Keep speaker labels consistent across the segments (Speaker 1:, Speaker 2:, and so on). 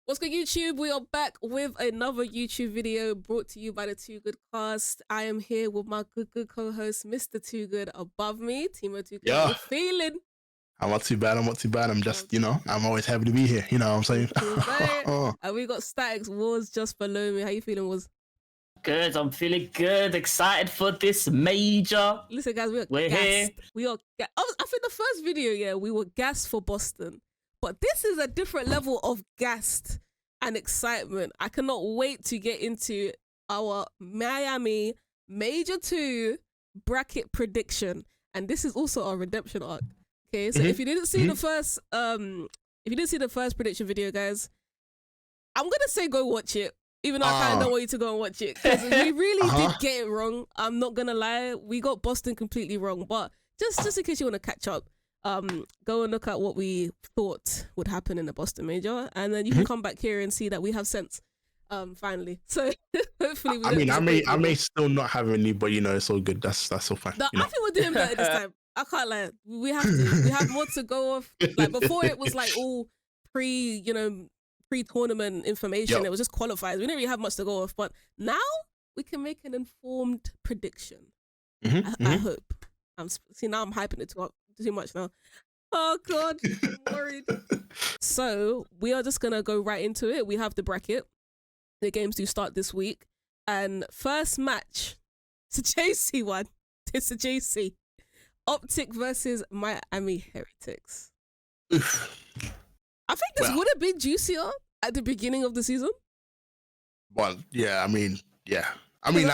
Speaker 1: What's good, YouTube? We are back with another YouTube video brought to you by the 2GUDCAST. I am here with my good co-host, Mr. 2Good, above me, Timo 2Good.
Speaker 2: Yeah.
Speaker 1: How you feeling?
Speaker 2: I'm not too bad. I'm just, I'm always happy to be here. You know what I'm saying?
Speaker 1: And we got Statics Wars just below me. How you feeling, Wars?
Speaker 3: Good, I'm feeling good, excited for this major.
Speaker 1: Listen, guys, we're gassed. Here. I think the first video, we were gassed for Boston. But this is a different level of gassed and excitement. I cannot wait to get into our Miami Major 2 bracket prediction. And this is also our redemption arc. Okay, so if you didn't see the first prediction video, guys, I'm gonna say go watch it. Even though I kind of don't want you to go and watch it. Because we really did get it wrong. I'm not gonna lie. We got Boston completely wrong. But just in case you want to catch up, go and look at what we thought would happen in the Boston Major, and then you can come back here and see that we have sense. Finally, so hopefully.
Speaker 2: I may still not have any, but it's all good. That's all fine.
Speaker 1: No, I think we're doing better this time. I can't lie. We have more to go off. Like before, it was like all pre-tournament information. It was just qualifiers. We didn't really have much to go off, but now we can make an informed prediction. I hope. Now I'm hyping it too much now. Oh God, I'm worried. So we are just gonna go right into it. We have the bracket. The games do start this week, and first match, it's a JC one. It's a JC. OpTic versus Miami Heretics. I think this would have been juicier at the beginning of the season.
Speaker 2: Well, yeah, I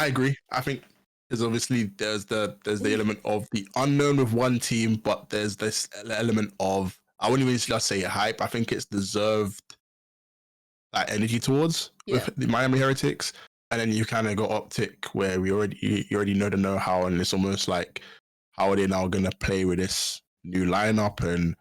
Speaker 2: agree. I think because obviously there's the element of the unknown with one team, but there's this element of, I wouldn't even just say hype. I think it's deserved that energy towards with the Miami Heretics, and then you kind of got OpTic where you already know the know-how, and it's almost like, how are they now gonna play with this new lineup? And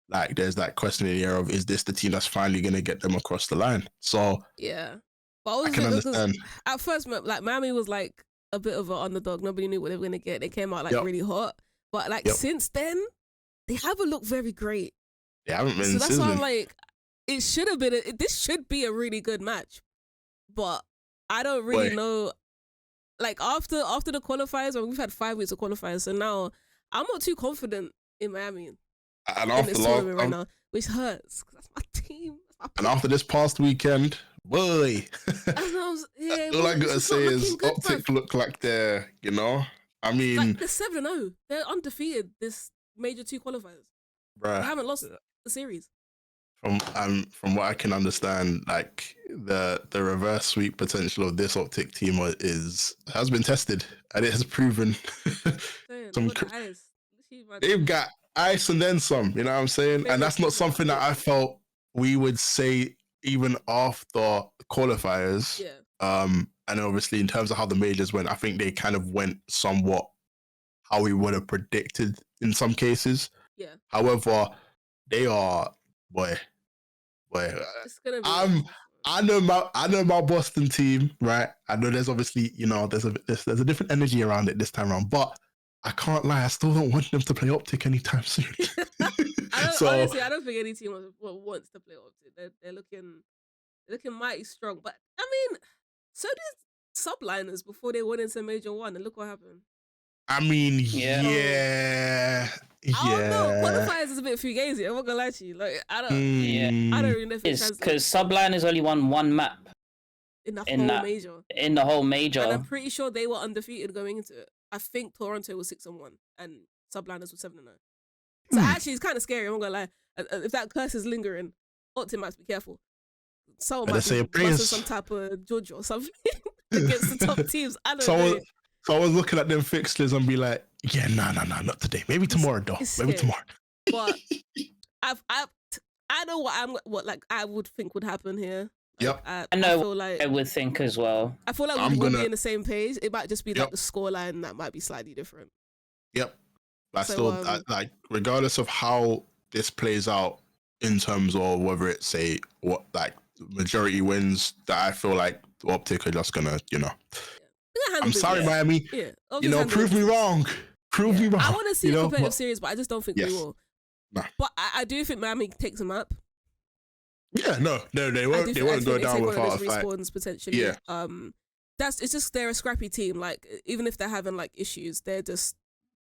Speaker 2: like, there's that question in the air of, is this the team that's finally gonna get them across the line? So
Speaker 1: yeah, but
Speaker 2: I can understand.
Speaker 1: At first, like Miami was like a bit of an underdog. Nobody knew what they were gonna get. They came out like really hot, but like since then, they haven't looked very great.
Speaker 2: They haven't been.
Speaker 1: So that's why I'm like, it should have been. This should be a really good match, but I don't really know. Like after the qualifiers, we've had 5 weeks of qualifiers, so now I'm not too confident in Miami.
Speaker 2: And after
Speaker 1: tournament right now, which hurts because that's my team.
Speaker 2: And after this past weekend, boy, all I gotta say is OpTic look like they're, I mean,
Speaker 1: like they're 7-0. They're undefeated this Major 2 qualifiers. Bruh, they haven't lost the series.
Speaker 2: From what I can understand, like the reverse sweep potential of this OpTic team has been tested, and it has proven they've got ice and then some. You know what I'm saying? And that's not something that I felt we would say even after qualifiers. Yeah. And obviously in terms of how the majors went, I think they kind of went somewhat how we would have predicted in some cases. Yeah. However, they are
Speaker 1: it's gonna be
Speaker 2: I know my Boston team, right? I know there's obviously, there's a different energy around it this time around, but I can't lie, I still don't want them to play OpTic anytime soon.
Speaker 1: Honestly, I don't think any team wants to play OpTic. They're looking mighty strong. But I mean, so did Subliners before they went into Major 1, and look what happened.
Speaker 2: I mean, yeah.
Speaker 1: I don't know. Qualifiers is a bit fugazi. I'm not gonna lie to you. Like, I don't really know if it's
Speaker 3: because Subliners only won one map
Speaker 1: in the whole major.
Speaker 3: In the whole major,
Speaker 1: and I'm pretty sure they were undefeated going into it. I think Toronto was 6-1 and Subliners was 7-0. So actually, it's kind of scary. I'm not gonna lie. If that curse is lingering, OpTic might be careful. Someone might be busting some type of judge or something against the top teams. I don't know.
Speaker 2: So I was looking at them fixtures and be like, yeah, no, not today. Maybe tomorrow, though. Maybe tomorrow.
Speaker 1: But I know what I would think would happen here.
Speaker 2: Yep.
Speaker 3: I know. I would think as well.
Speaker 1: I feel like we won't be on the same page. It might just be like the scoreline that might be slightly different.
Speaker 2: Yep. But still, like, regardless of how this plays out in terms of whether it's majority wins, that I feel like OpTic are just gonna, I'm sorry, Miami. Yeah, prove me wrong. Prove me wrong.
Speaker 1: I want to see a competitive series, but I just don't think we will. Nah. But I do think Miami takes them up.
Speaker 2: Yeah, no, they won't. They won't go down without a fight.
Speaker 1: Respawns potentially.
Speaker 2: Yeah.
Speaker 1: It's just they're a scrappy team. Like even if they're having like issues, they're just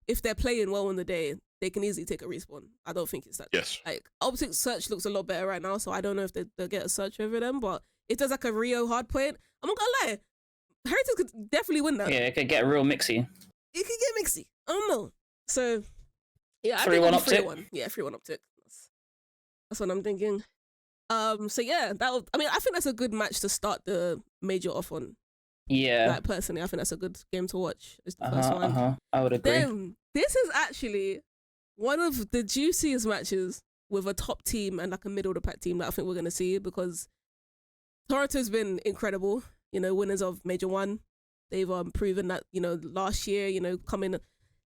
Speaker 1: if they're playing well on the day, they can easily take a respawn. I don't think it's that.
Speaker 2: Yes.
Speaker 1: Like OpTic search looks a lot better right now, so I don't know if they'll get a search over them. But if there's like a Rio hard point, I'm not gonna lie, Heretics could definitely win that.
Speaker 3: Yeah, it could get real mixy.
Speaker 1: It could get mixy. I don't know. So yeah,
Speaker 3: 3-1 OpTic.
Speaker 1: Yeah, 3-1 OpTic. That's what I'm thinking. So yeah, I think that's a good match to start the major off on.
Speaker 3: Yeah.
Speaker 1: Like personally, I think that's a good game to watch. It's the first one.
Speaker 3: I would agree.
Speaker 1: Then this is actually one of the juiciest matches with a top team and like a middle of the pack team that I think we're gonna see, because Toronto's been incredible. You know, winners of Major 1. They've proven that, you know, last year, you know, coming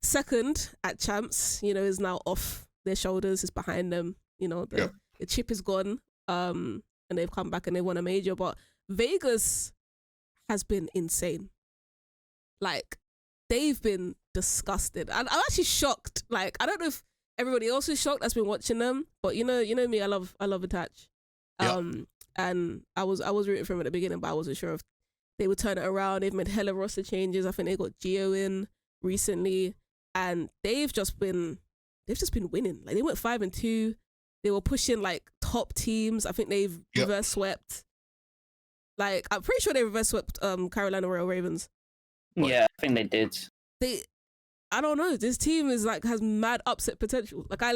Speaker 1: second at champs, you know, is now off their shoulders, is behind them. You know, the chip is gone. And they've come back and they won a major. But Vegas has been insane. Like, they've been disgusted. And I'm actually shocked. Like, I don't know if everybody else is shocked that's been watching them, but you know me, I love Attach. And I was rooting for them at the beginning, but I wasn't sure if they would turn it around. They've made hella roster changes. I think they got Geo in recently, and they've just been winning. Like, they went 5-2. They were pushing like top teams. I think they've reverse swept. Like, I'm pretty sure they reverse swept Carolina Royal Ravens.
Speaker 3: Yeah, I think they did.
Speaker 1: I don't know. This team is like has mad upset potential. Like, I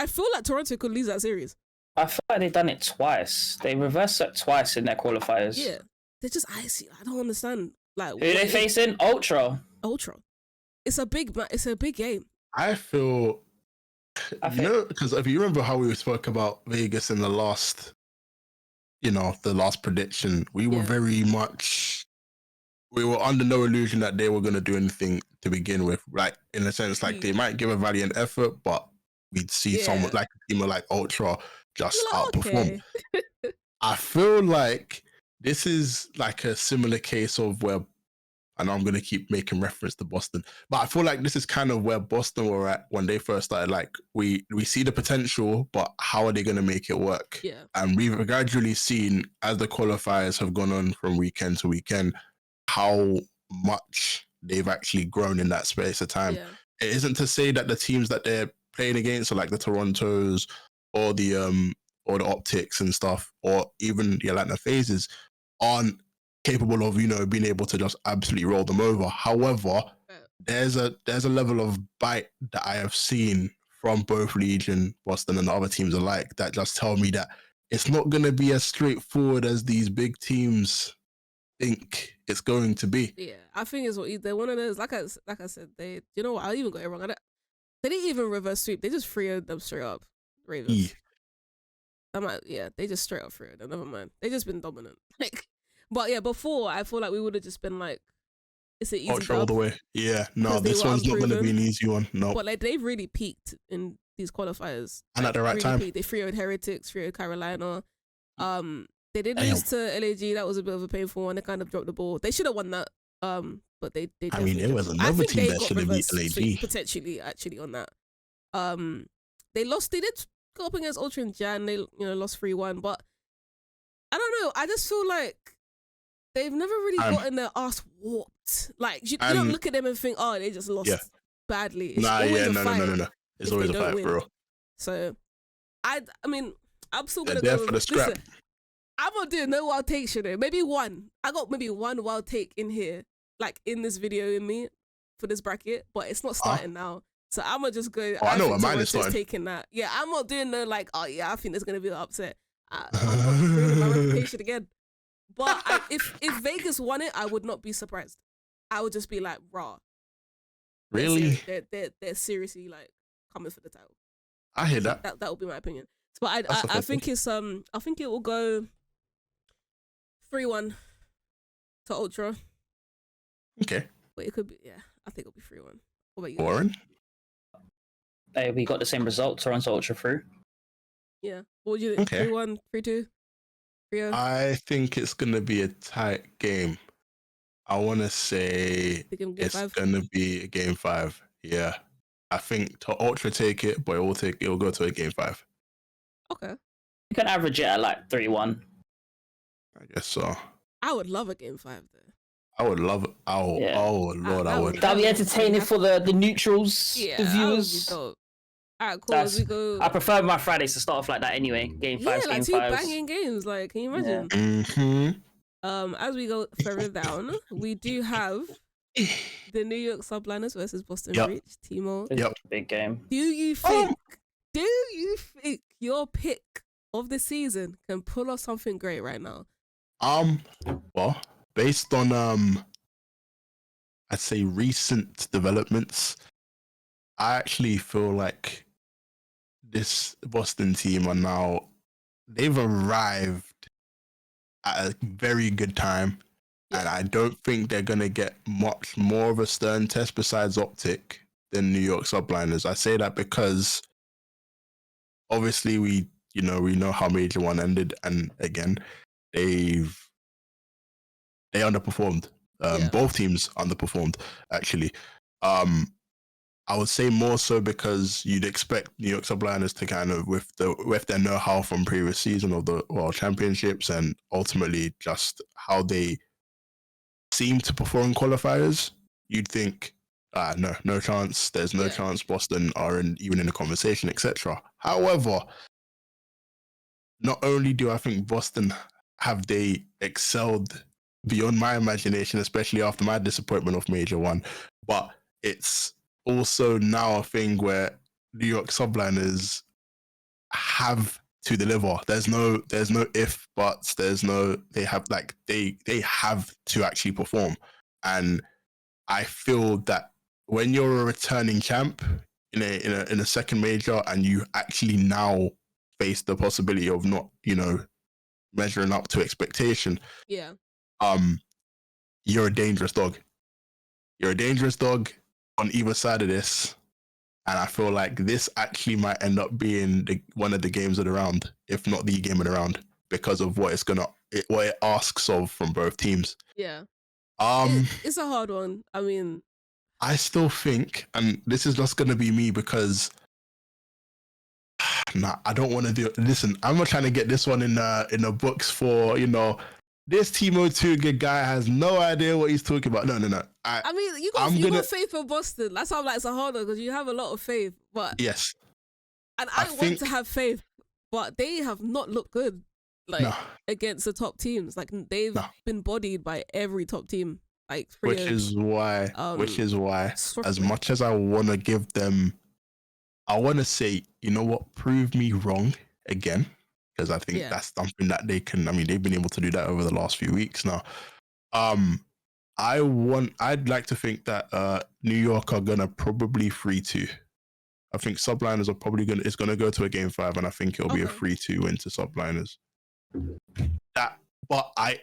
Speaker 1: feel like Toronto could lose that series.
Speaker 3: I feel like they've done it twice. They reverse swept twice in their qualifiers.
Speaker 1: Yeah, they're just icy. I don't understand. Like,
Speaker 3: who are they facing? Ultra. It's a big game.
Speaker 2: I feel. You know, because if you remember how we spoke about Vegas in the last prediction, we were very much, we were under no illusion that they were going to do anything to begin with. Like, in a sense, like they might give a valiant effort, but we'd see someone like a team like Ultra just outperform. Okay. I feel like this is like a similar case of where, and I'm going to keep making reference to Boston, but I feel like this is kind of where Boston were at when they first started. Like, we see the potential, but how are they going to make it work?
Speaker 1: Yeah.
Speaker 2: And we've gradually seen, as the qualifiers have gone on from weekend to weekend, how much they've actually grown in that space of time. Yeah. It isn't to say that the teams that they're playing against, so like the Torontos or the OpTics and stuff, or even the Atlanta Phases, aren't capable of, you know, being able to just absolutely roll them over. However, there's a level of bite that I have seen from both Legion, Boston, and the other teams alike that just tell me that it's not going to be as straightforward as these big teams think it's going to be.
Speaker 1: Yeah, I think it's what they're one of those. Like I said, you know what? I even got it wrong. They didn't even reverse sweep. They just freed them straight up. Ravens. They just straight up freed them. Never mind. They just been dominant. Like. But yeah, before I feel like we would have just been like, it's an easy
Speaker 2: all the way. Yeah, no, this one's not going to be an easy one. No,
Speaker 1: but like they've really peaked in these qualifiers,
Speaker 2: and at the right time.
Speaker 1: Peaked. They 3-0'd Heretics, 3-0'd Carolina. They did lose to LAG. That was a bit of a painful one. They kind of dropped the ball. They should have won that. But they.
Speaker 2: I mean, it was another team that should have beat LAG
Speaker 1: potentially. Actually, on that. They lost. They did go up against Ultra and Jan. They lost 3-1, but I don't know. I just feel like they've never really gotten their ass whooped. Like, you don't look at them and think, oh, they just lost badly. It's
Speaker 2: no. It's always a fight, bro.
Speaker 1: So, I mean, I'm still
Speaker 2: They're
Speaker 1: gonna
Speaker 2: there
Speaker 1: go
Speaker 2: for the scrap.
Speaker 1: Listen, I'm not doing no wild takes, you know. Maybe one. I got maybe one wild take in here, like in this video in me for this bracket, but it's not starting now. So I'm gonna just go.
Speaker 2: I know what mine is starting.
Speaker 1: Taking that. Yeah, I'm not doing no like, oh yeah, I think there's gonna be an upset. I'm not ruining my reputation again. But if Vegas won it, I would not be surprised. I would just be like, raw.
Speaker 2: Really?
Speaker 1: They're seriously like coming for the title.
Speaker 2: I hear that.
Speaker 1: That would be my opinion. But I think it's I think it will go 3-1 to Ultra.
Speaker 2: Okay.
Speaker 1: But it could be I think it'll be 3-1. What about you?
Speaker 2: Warren?
Speaker 3: Hey, we got the same result. Toronto Ultra through.
Speaker 1: Yeah. What would you think?
Speaker 2: Okay.
Speaker 1: 3-1, 3-2? 3-0?
Speaker 2: I think it's gonna be a tight game. I want to say it's gonna be a game 5. Yeah, I think to Ultra take it, but it will go to a game 5.
Speaker 1: Okay.
Speaker 3: You can average it at like 3-1.
Speaker 2: I guess so.
Speaker 1: I would love a game 5 though.
Speaker 2: I would love it. Oh Lord, I would.
Speaker 3: That'd be entertaining for the neutrals, the viewers.
Speaker 1: That would be dope. Alright, cool. As we go,
Speaker 3: I prefer my Fridays to start off like that anyway. Game 5,
Speaker 1: like
Speaker 3: game
Speaker 1: 2
Speaker 3: 5s.
Speaker 1: banging games. Like, can you imagine? As we go further down, we do have the New York Subliners versus Boston Breach. Timo.
Speaker 2: Yep.
Speaker 3: Big game.
Speaker 1: Do you think your pick of the season can pull off something great right now?
Speaker 2: Well, based on I'd say recent developments, I actually feel like this Boston team they've arrived at a very good time. And I don't think they're going to get much more of a stern test besides OpTic than New York Subliners. I say that because obviously we know how Major 1 ended, and again, they underperformed. Both teams underperformed, actually. I would say more so because you'd expect New York Subliners to kind of, with their know-how from previous season of the World Championships and ultimately just how they seem to perform qualifiers, you'd think, no chance. There's no chance Boston are even in the conversation, etc. However, not only do I think Boston have they excelled beyond my imagination, especially after my disappointment of Major 1, but it's also now a thing where New York Subliners have to deliver. There's no if buts. They have to actually perform. And I feel that when you're a returning champ in a second major and you actually now face the possibility of not, measuring up to expectation.
Speaker 1: Yeah.
Speaker 2: You're a dangerous dog. You're a dangerous dog on either side of this. And I feel like this actually might end up being one of the games of the round, if not the game of the round, because of what it asks of from both teams.
Speaker 1: Yeah. It's a hard one. I mean,
Speaker 2: I still think, and this is just going to be me because I don't want to do it. Listen, I'm not trying to get this one in the books for, this Timo 2 good guy has no idea what he's talking about. No.
Speaker 1: I mean, you got faith in Boston. That's why I'm like, it's a hard one because you have a lot of faith. But
Speaker 2: yes,
Speaker 1: and I want to have faith, but they have not looked good against the top teams. Like they've been bodied by every top team. Like
Speaker 2: which is why, as much as I want to give them, I want to say, you know what, prove me wrong again. Because I think that's something that they can. I mean, they've been able to do that over the last few weeks now. I'd like to think that New York are gonna probably 3-2. I think Subliners are probably gonna go to a game 5, and I think it'll be a 3-2 win to Subliners. But I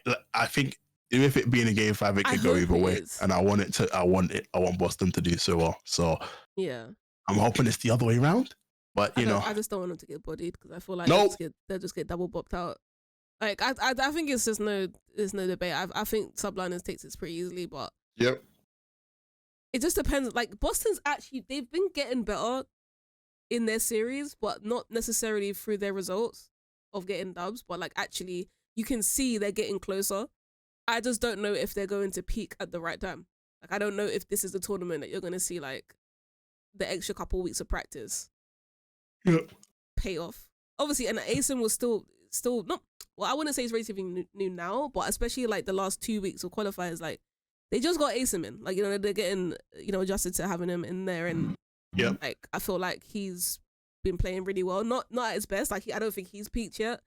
Speaker 2: think if it being a game 5, it could go either way, and I want Boston to do so well. So
Speaker 1: yeah,
Speaker 2: I'm hoping it's the other way around. But
Speaker 1: I just don't want them to get bodied because I feel like they'll just get double bopped out. Like I think it's just there's no debate. I think Subliners takes it pretty easily, but
Speaker 2: it
Speaker 1: just depends. Like Boston's they've been getting better in their series, but not necessarily through their results of getting dubs. But like actually, you can see they're getting closer. I just don't know if they're going to peak at the right time. Like I don't know if this is the tournament that you're going to see like the extra couple weeks of practice. Pay off. Obviously, and ASIN was still not. Well, I wouldn't say it's relatively new now, but especially like the last 2 weeks of qualifiers, like they just got ASIN in. Like they're getting adjusted to having him in there, and like I feel like he's been playing really well. Not at his best. Like I don't think he's peaked yet.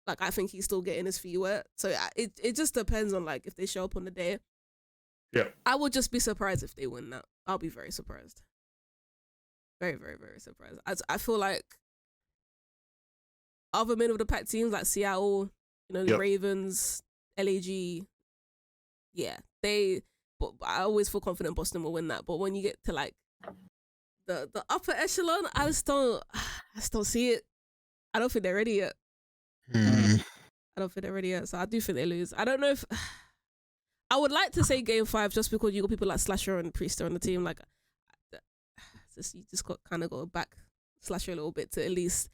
Speaker 1: Like I think he's still getting his feet wet. So it just depends on like if they show up on the day.
Speaker 2: Yeah.
Speaker 1: I would just be surprised if they win that. I'll be very surprised. Very, very, very surprised. I feel like other middle of the pack teams like Seattle, the Ravens, LAG, but I always feel confident Boston will win that. But when you get to like the upper echelon, I just don't see it. I don't think they're ready yet. I don't think they're ready yet. So I do think they lose. I don't know if I would like to say game 5 just because you got people like Slasher and Priester on the team. Like you just got to back Slasher a little bit to at least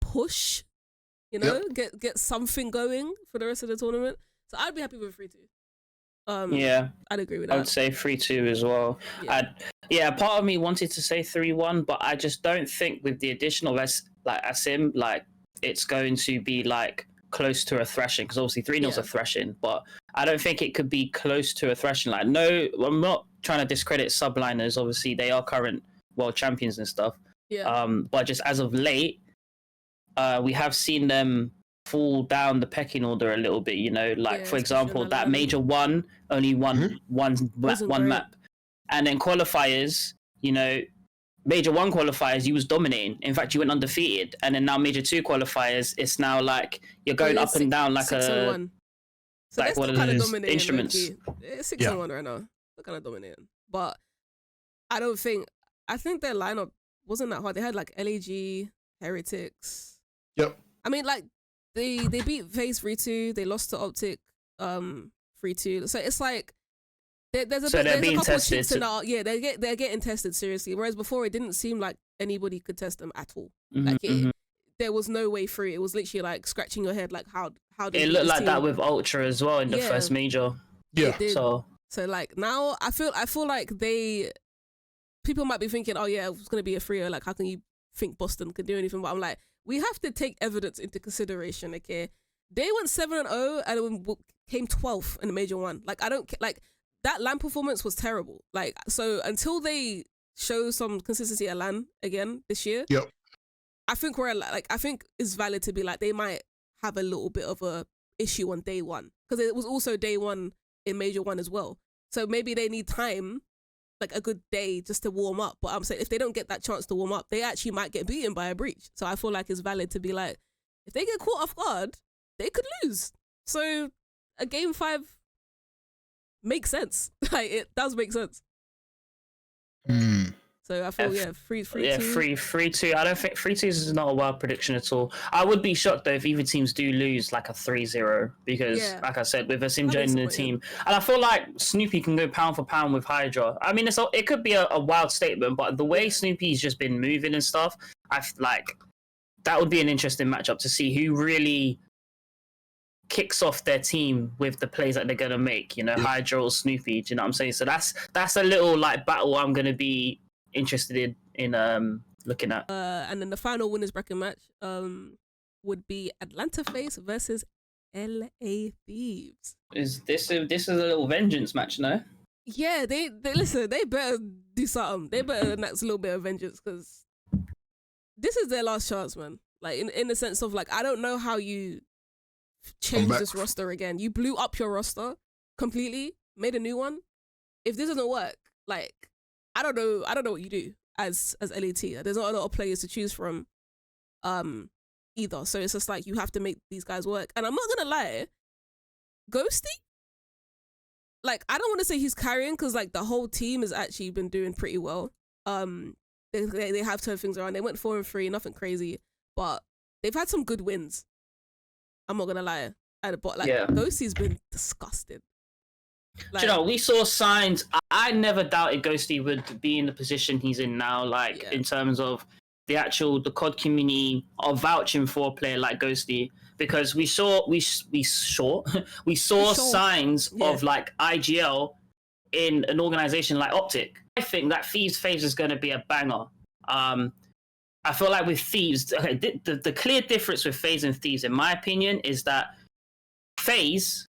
Speaker 1: push, You know, get something going for the rest of the tournament. So I'd be happy with 3-2.
Speaker 3: Yeah,
Speaker 1: I'd agree with that.
Speaker 3: I would say 3-2 as well.
Speaker 1: Yeah.
Speaker 3: Part of me wanted to say 3-1, but I just don't think with the addition of Asim, like it's going to be like close to a thrashing, because obviously 3-0's a thrashing, but I don't think it could be close to a thrashing. Like, no, I'm not trying to discredit Subliners. Obviously, they are current world champions and stuff.
Speaker 1: Yeah.
Speaker 3: But just as of late, we have seen them fall down the pecking order a little bit, you know, like for example, that major one only won one map, and then qualifiers, you know, major one qualifiers, you was dominating. In fact, you went undefeated, and then now major two qualifiers, it's now like you're going up and down like
Speaker 1: 6-1. So
Speaker 3: like one of those instruments.
Speaker 1: It's 6-1 right now. They're kind of dominating, but I think their lineup wasn't that hard. They had like LAG, Heretics.
Speaker 2: Yep.
Speaker 1: I mean, like they beat Faze 3-2. They lost to OpTic 3-2. So it's like there's a couple
Speaker 3: tested.
Speaker 1: of chips in they're getting tested seriously. Whereas before, it didn't seem like anybody could test them at all. There was no way through. It was literally like scratching your head, like how did
Speaker 3: it looked like that with Ultra as well in the first major.
Speaker 2: Yeah.
Speaker 1: So like now I feel like people might be thinking, oh yeah, it's gonna be a 3-0. Like, how can you think Boston can do anything? But I'm like, we have to take evidence into consideration. Okay, they went 7-0 and came 12th in the major one. Like, I don't like that LAN performance was terrible. Like, so until they show some consistency at LAN again this year, I think I think it's valid to be like, they might have a little bit of a issue on day one, because it was also day one in major one as well. So maybe they need time, like a good day, just to warm up. But I'm saying, if they don't get that chance to warm up, they actually might get beaten by a breach. So I feel like it's valid to be like, if they get caught off guard, they could lose. So a game 5 makes sense. Like, it does make sense. So I feel
Speaker 3: 3-2. I don't think 3-2 is not a wild prediction at all. I would be shocked though if either teams do lose like a 3-0, because like I said, with Asim joining the team, and I feel like Snoopy can go pound for pound with Hydra. I mean, it could be a wild statement, but the way Snoopy's just been moving and stuff, that would be an interesting matchup to see who really kicks off their team with the plays that they're gonna make. You know, Hydra or Snoopy. Do you know what I'm saying? So that's a little like battle I'm gonna be interested in looking at.
Speaker 1: And then the final winners bracket match would be Atlanta Faze versus LA Thieves.
Speaker 3: Is this a little vengeance match, no?
Speaker 1: Yeah, they listen, they better do something. They better enact a little bit of vengeance, because this is their last chance, man. Like, in the sense of, like, I don't know how you change this roster again. You blew up your roster completely, made a new one. If this doesn't work, like, I don't know what you do as LAT. There's not a lot of players to choose from either. So it's just like, you have to make these guys work. And I'm not gonna lie, Ghosty, like, I don't want to say he's carrying, because like the whole team has actually been doing pretty well. They have turned things around. They went 4-3, nothing crazy, but they've had some good wins. I'm not gonna lie. But Ghosty's been disgusted.
Speaker 3: Like, you know, we saw signs. I never doubted Ghosty would be in the position he's in now, like in terms of the COD community are vouching for a player like Ghosty, because we saw signs of like IGL in an organization like OpTic. I think that Thieves Faze is going to be a banger. I feel like with Thieves, the clear difference with Faze and Thieves, in my opinion, is that Faze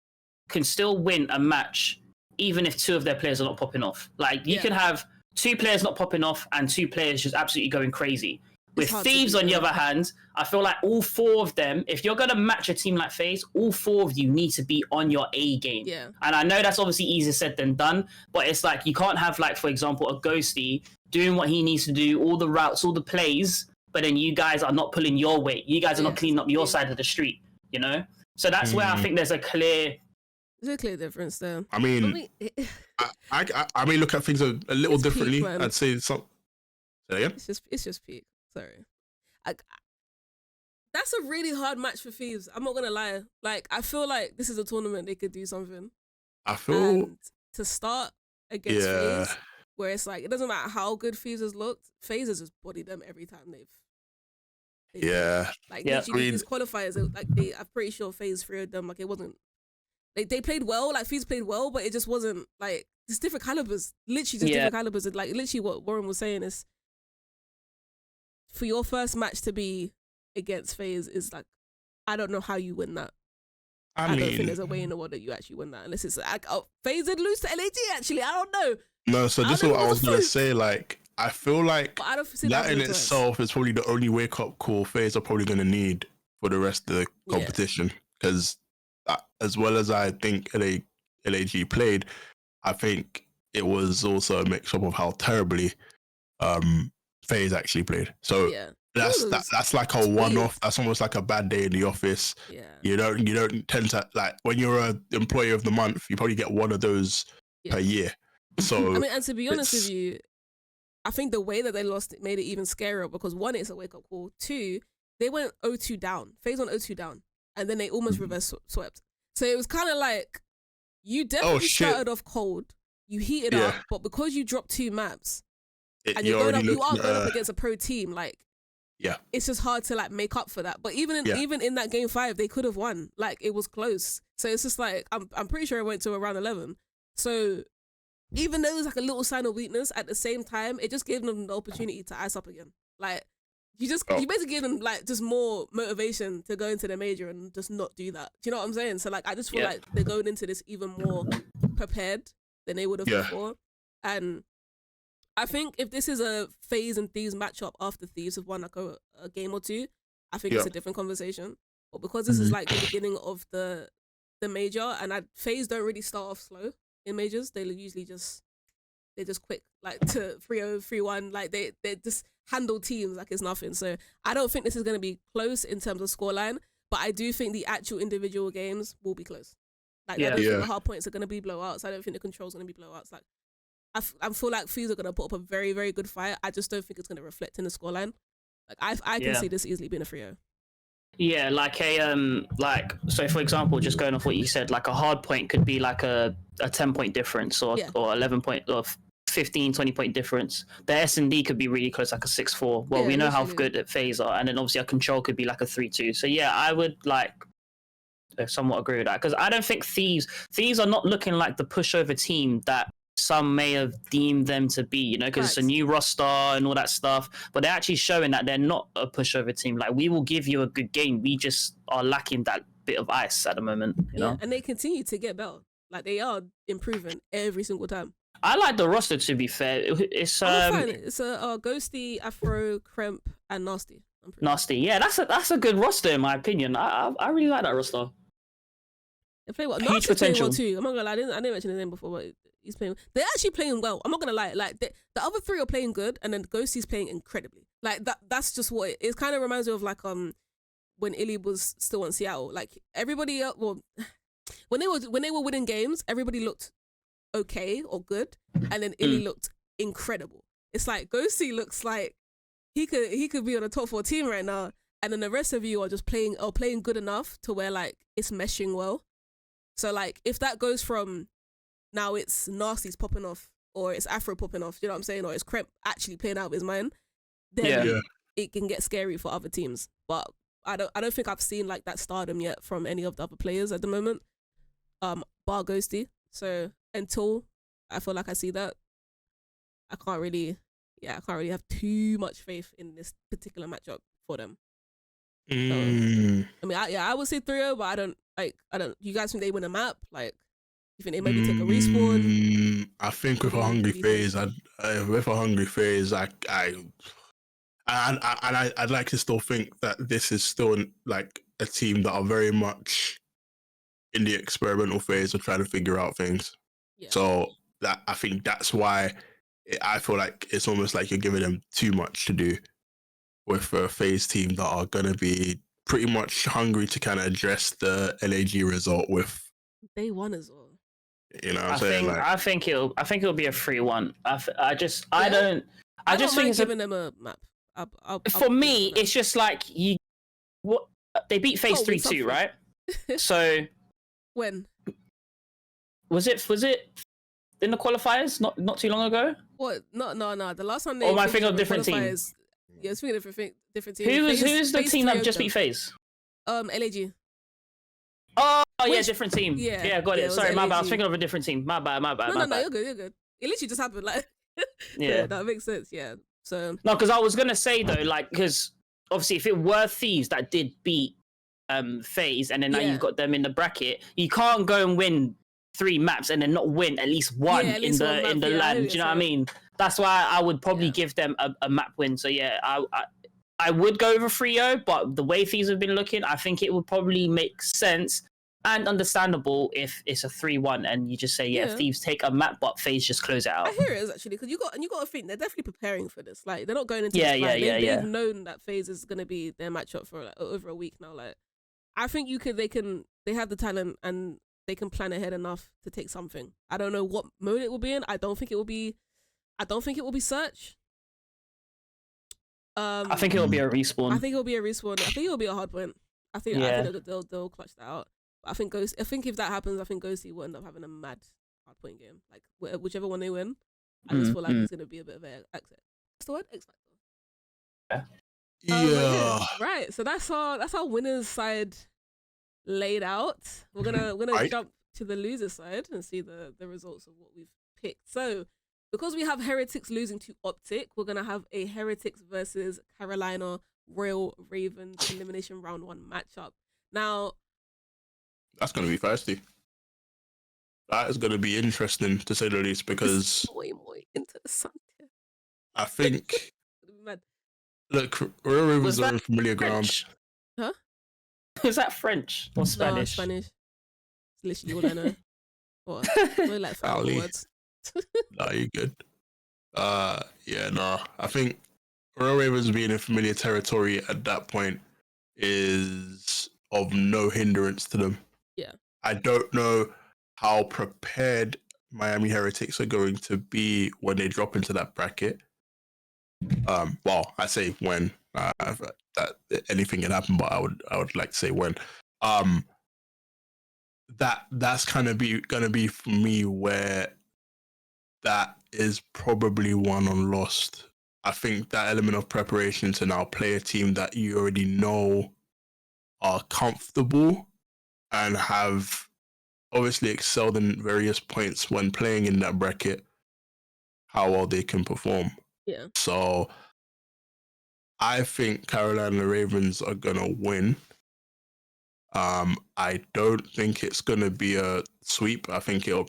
Speaker 3: can still win a match even if 2 of their players are not popping off. Like, you can have 2 players not popping off and 2 players just absolutely going crazy. With Thieves, on the other hand, I feel like all 4 of them, if you're going to match a team like Faze, all 4 of you need to be on your A game.
Speaker 1: Yeah.
Speaker 3: And I know that's obviously easier said than done, but it's like, you can't have, like, for example, a Ghosty doing what he needs to do, all the routes, all the plays, but then you guys are not pulling your weight. You guys are not cleaning up your side of the street, you know? So that's where I think there's a clear
Speaker 1: difference there.
Speaker 2: I mean, I may look at things a little differently.
Speaker 1: Peak,
Speaker 2: I'd say something. Say again?
Speaker 1: It's just peak. Sorry. That's a really hard match for Thieves. I'm not gonna lie. Like, I feel like this is a tournament they could do something.
Speaker 2: I feel
Speaker 1: to start against Faze, where it's like, it doesn't matter how good Thieves has looked, Faze has just bodied them every time
Speaker 2: Yeah.
Speaker 1: Like literally these qualifiers, I'm pretty sure Faze 3 of them, like it wasn't. They played well, like Thieves played well, but it just wasn't like it's different calibers. Literally just different calibers. And, like literally what Warren was saying is for your first match to be against Faze is like I don't know how you win that. I don't think there's a way in the world that you actually win that unless it's like Faze did lose to LAG actually. I don't know.
Speaker 2: No, so this is what I was gonna say. Like I feel like that in itself is probably the only wake up call Faze are probably gonna need for the rest of the competition because. As well as I think LAG played, I think it was also a mix-up of how terribly Faze actually played. So that's like a one-off. That's almost like a bad day in the office.
Speaker 1: Yeah.
Speaker 2: You don't tend to like when you're an employee of the month, you probably get one of those per year. So
Speaker 1: I mean, and to be honest with you, I think the way that they lost it made it even scarier because one, it's a wake-up call. Two, they went 0-2 down. Faze went 0-2 down, and then they almost reverse swept. So it was kind of like you definitely started off cold, you heated up, but because you dropped 2 maps and you are going up against a pro team, like it's just hard to like make up for that. But even in that game 5, they could have won. Like it was close. So it's just like I'm pretty sure it went to around 11. So even though it was like a little sign of weakness, at the same time, it just gave them the opportunity to ice up again. Like. You basically give them like just more motivation to go into the major and just not do that. Do you know what I'm saying? So like I just feel like they're going into this even more prepared than they would have before. And I think if this is a Faze and Thieves matchup after Thieves have won like a game or 2, I think it's a different conversation. But because this is like the beginning of the major, and Faze don't really start off slow in majors. They usually just quick like to 3-0, 3-1. Like they just handle teams like it's nothing. So I don't think this is going to be close in terms of scoreline, but I do think the actual individual games will be close. Like I don't think the hard points are going to be blowouts. I don't think the controls are going to be blowouts. Like I feel like Thieves are going to put up a very, very good fight. I just don't think it's going to reflect in the scoreline. Like I can see this easily being a 3-0.
Speaker 3: Yeah, like so for example, just going off what you said, like a hard point could be like a 10-point difference or 11 point or 15, 20-point difference. The S&D could be really close, like a 6-4. Well, we know how good at Faze are, and then obviously a control could be like a 3-2. So yeah, I would like somewhat agree with that because I don't think Thieves are not looking like the pushover team that some may have deemed them to be, you know, because it's a new roster and all that stuff, but they're actually showing that they're not a pushover team. Like we will give you a good game, we just are lacking that bit of ice at the moment, you know.
Speaker 1: And they continue to get better. Like they are improving every single time.
Speaker 3: I like the roster, to be fair. It's
Speaker 1: it's a Ghosty, Afro, Kremp, and Nasty.
Speaker 3: Nasty, yeah, that's a good roster in my opinion. I really like that roster.
Speaker 1: They play well.
Speaker 3: Huge potential
Speaker 1: well too. I'm not gonna lie. I didn't mention his name before, but he's playing. They're actually playing well. I'm not gonna lie. Like the other 3 are playing good, and then Ghosty's playing incredibly. Like that's just what it kind of reminds me of. Like when Illy was still in Seattle. Like everybody else, well, when they were winning games, everybody looked okay or good, and then Illy looked incredible. It's like Ghosty looks like he could be on a top 4 team right now, and then the rest of you are just playing good enough to where like it's meshing well. So like if that goes from now it's Nasty's popping off or it's Afro popping off, you know what I'm saying, or it's Kremp actually playing out of his mind, then it can get scary for other teams. But I don't think I've seen like that stardom yet from any of the other players at the moment. Bar Ghosty. So until I feel like I see that, I can't really have too much faith in this particular matchup for them. So, I mean, I would say 3-0, but I don't. You guys think they win a map? Like, you think they maybe take a respawn?
Speaker 2: I think with a hungry Faze, I'd like to still think that this is still like a team that are very much in the experimental phase of trying to figure out things. Yeah. So that I think that's why I feel like it's almost like you're giving them too much to do with a Faze team that are going to be pretty much hungry to kind of address the LAG result with
Speaker 1: day 1 as well.
Speaker 2: You know what I'm saying?
Speaker 3: I think it'll be a 3-1. I just think it's
Speaker 1: giving them a map.
Speaker 3: For me, it's just like they beat Faze 3-2, right? So
Speaker 1: when
Speaker 3: was it in the qualifiers? Not too long ago.
Speaker 1: What? No. The last time they.
Speaker 3: Or am I thinking of different teams?
Speaker 1: Yeah, it's three different teams.
Speaker 3: Who's the team that just beat Faze?
Speaker 1: LAG.
Speaker 3: Oh, yeah, different team. Yeah, got it. Sorry, my bad. I was thinking of a different team. My bad.
Speaker 1: No, you're good. It literally just happened. Like, yeah, that makes sense. Yeah. So
Speaker 3: no, because I was gonna say though, like, because obviously, if it were Thieves that did beat Faze, and then now you've got them in the bracket, you can't go and win 3 maps and then not win at least one in the land. Do you know what I mean? That's why I would probably give them a map win. So yeah, I would go over 3-0, but the way Thieves have been looking, I think it would probably make sense and understandable if it's a 3-1 and you just say, Thieves take a map, but Faze just close it out.
Speaker 1: I hear it is actually, because you got to think they're definitely preparing for this. Like, they're not going into this. They've known that Faze is going to be their matchup for like over a week now. Like, I think they have the talent and they can plan ahead enough to take something. I don't know what mode it will be in. I don't think it will be search.
Speaker 3: I think it will be a respawn.
Speaker 1: I think it will be a respawn. I think it will be a hard point. I think they'll clutch that out. But I think if that happens, I think Ghosty will end up having a mad hard point game. Like, whichever one they win, I just feel like it's going to be a bit of an exit. What's the word? X factor.
Speaker 2: Yeah.
Speaker 1: Right. So that's our winners side laid out. We're gonna jump to the loser side and see the results of what we've picked. So because we have Heretics losing to OpTic, we're gonna have a Heretics versus Carolina Royal Ravens elimination round 1 matchup. Now
Speaker 2: that's gonna be feisty. That is gonna be interesting to say the least, because
Speaker 1: muy interesante.
Speaker 2: I think look, Royal Ravens are in familiar ground.
Speaker 1: Huh?
Speaker 3: Is that French or Spanish?
Speaker 1: No, Spanish. It's literally all I know. What? Only like 5 words.
Speaker 2: Nah, you good. I think Royal Ravens being in familiar territory at that point is of no hindrance to them.
Speaker 1: Yeah.
Speaker 2: I don't know how prepared Miami Heretics are going to be when they drop into that bracket. Well, I say when. That anything can happen, but I would like to say when. That's kind of gonna be for me where that is probably won or lost. I think that element of preparation to now play a team that you already know are comfortable and have obviously excelled in various points when playing in that bracket, how well they can perform.
Speaker 1: Yeah.
Speaker 2: So I think Carolina Ravens are gonna win. I don't think it's gonna be a sweep. I think it'll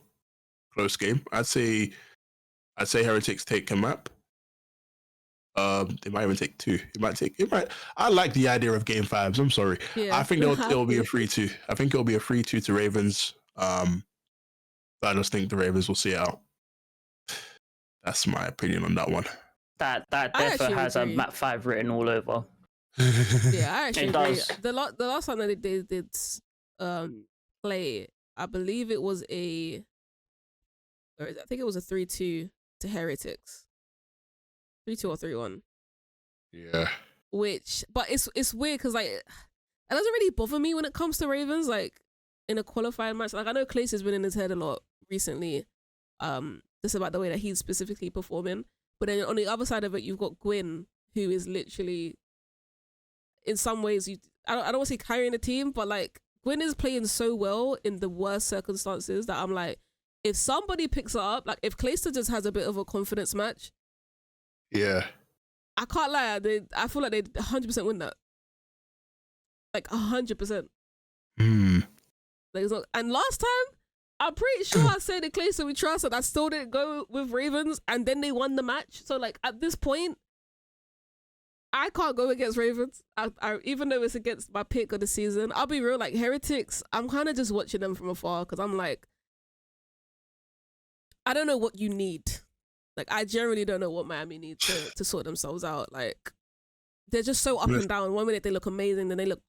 Speaker 2: close game. I'd say Heretics take a map. They might even take 2. I like the idea of game 5s. I'm sorry.
Speaker 1: Yeah,
Speaker 2: I think it'll be a 3-2. I think it'll be a 3-2 to Ravens. I just think the Ravens will see it out. That's my opinion on that one.
Speaker 3: That definitely has a map 5 written all over.
Speaker 1: Yeah, I actually agree. The last time that they did play, I believe it was I think it was a 3-2 to Heretics. 3-2 or 3-1.
Speaker 2: Yeah.
Speaker 1: But it's weird because like it doesn't really bother me when it comes to Ravens. Like in a qualifying match, like I know Clace has been in his head a lot recently, just about the way that he's specifically performing. But then on the other side of it, you've got Gwyn, who is literally, in some ways, I don't want to say carrying the team, but like Gwyn is playing so well in the worst circumstances that I'm like, if somebody picks it up, like if Clayster just has a bit of a confidence match,
Speaker 2: yeah,
Speaker 1: I can't lie, I feel like they'd 100% win that, like 100%. Like, and last time, I'm pretty sure I said the Clayster we trust, and I still didn't go with Ravens, and then they won the match. So like at this point, I can't go against Ravens. I even though it's against my pick of the season. I'll be real, like Heretics, I'm kind of just watching them from afar because I'm like, I don't know what you need. Like I generally don't know what Miami needs to sort themselves out. Like they're just so up and down. 1 minute they look amazing, then they look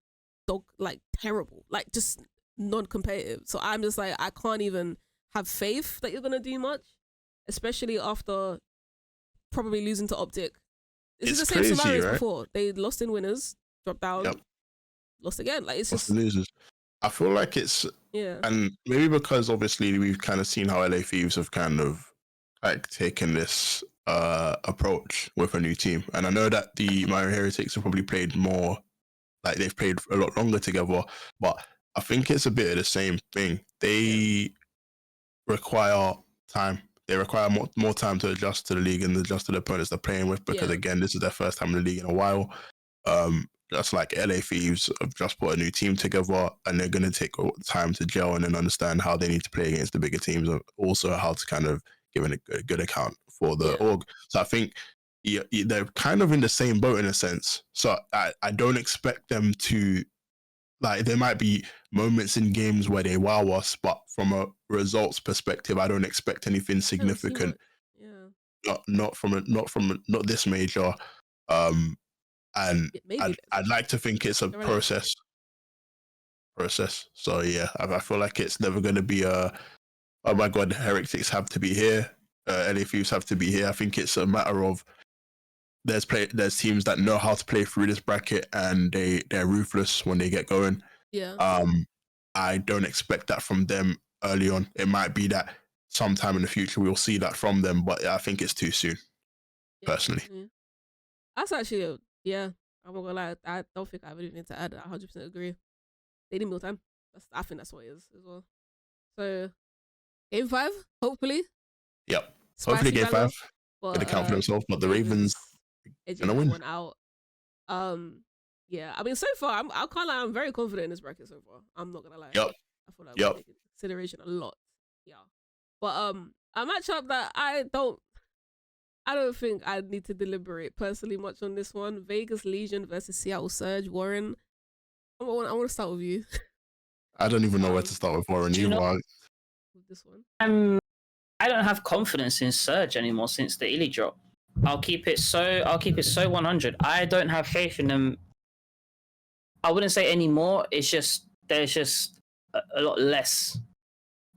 Speaker 1: terrible. Like just non-competitive. So I'm just like, I can't even have faith that you're gonna do much, especially after probably losing to OpTic. It's the same scenario as before. They lost in winners, dropped down, lost again. Like it's just
Speaker 2: losers. I feel like it's and maybe because obviously we've kind of seen how LA Thieves have kind of like taken this approach with a new team. And I know that the Mario Heretics have probably played more, like they've played a lot longer together, but I think it's a bit of the same thing. They require time. They require more time to adjust to the league and adjust to the opponents they're playing with, because again, this is their first time in the league in a while. Just like LA Thieves have just put a new team together, and they're going to take time to gel and then understand how they need to play against the bigger teams, and also how to kind of give a good account for the org. So I think they're kind of in the same boat in a sense. So I don't expect them to, like, there might be moments in games where they wow us, but from a results perspective, I don't expect anything significant. Not this major. And I'd like to think it's a process. So yeah, I feel like it's never going to be a, oh my god, Heretics have to be here, LA Thieves have to be here. I think it's a matter of there's teams that know how to play through this bracket, and they're ruthless when they get going. I don't expect that from them early on. It might be that sometime in the future we'll see that from them, but I think it's too soon, personally.
Speaker 1: That's actually I'm not gonna lie, I don't think I have anything to add. I 100% agree. They need more time. I think that's what it is as well. So, game 5, hopefully.
Speaker 2: Yep. Hopefully game 5. Gonna count for themselves, but the Ravens gonna win.
Speaker 1: One out. Yeah. I mean, so far, I'm very confident in this bracket so far. I'm not gonna lie.
Speaker 2: Yep.
Speaker 1: I feel like we take into consideration a lot. Yeah. But a matchup that I don't think I need to deliberate personally much on this one. Vegas Legion versus Seattle Surge. Warren, I want to start with you.
Speaker 2: I don't even know where to start with Warren.
Speaker 1: With this one.
Speaker 3: I don't have confidence in Surge anymore since the Illy drop. I'll keep it so 100. I don't have faith in them. I wouldn't say anymore. It's just there's just a lot less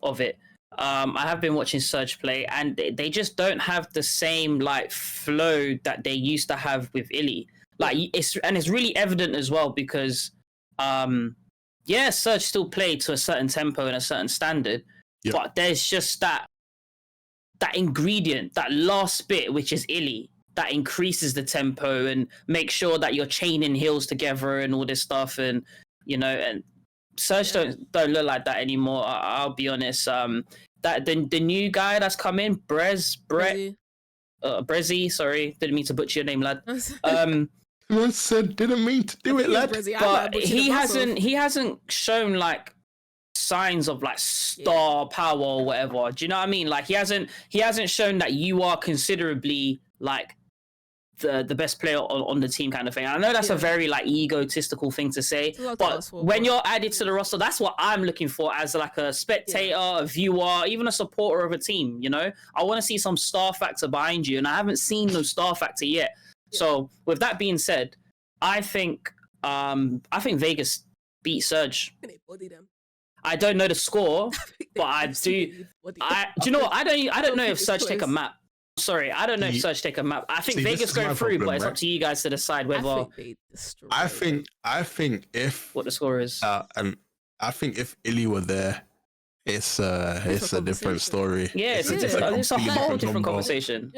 Speaker 3: of it. I have been watching Surge play, and they just don't have the same like flow that they used to have with Illy. Like it's really evident as well because, Surge still played to a certain tempo and a certain standard, but there's just that ingredient, that last bit, which is Illy, that increases the tempo and makes sure that you're chaining heals together and all this stuff, and and Surge don't look like that anymore. I'll be honest. That the new guy that's come in, Brezzy. Sorry, didn't mean to butcher your name, lad.
Speaker 2: I said didn't mean to do it, lad.
Speaker 3: But he hasn't shown like signs of like star power or whatever. Do you know what I mean? Like he hasn't shown that you are considerably like the best player on the team kind of thing. I know that's a very like egotistical thing to say, but when you're added to the roster, that's what I'm looking for as like a spectator, a viewer, even a supporter of a team. I want to see some star factor behind you, and I haven't seen no star factor yet. So with that being said, I think Vegas beat Surge. I don't know the score, but I do. Do you know what? I don't know if Surge take a map. Sorry, I don't know if Surge take a map. I think Vegas going through, but it's up to you guys to decide whether.
Speaker 2: I think if
Speaker 3: what the score is,
Speaker 2: and I think if Illy were there, it's a different story.
Speaker 3: Yeah, it's a whole different conversation.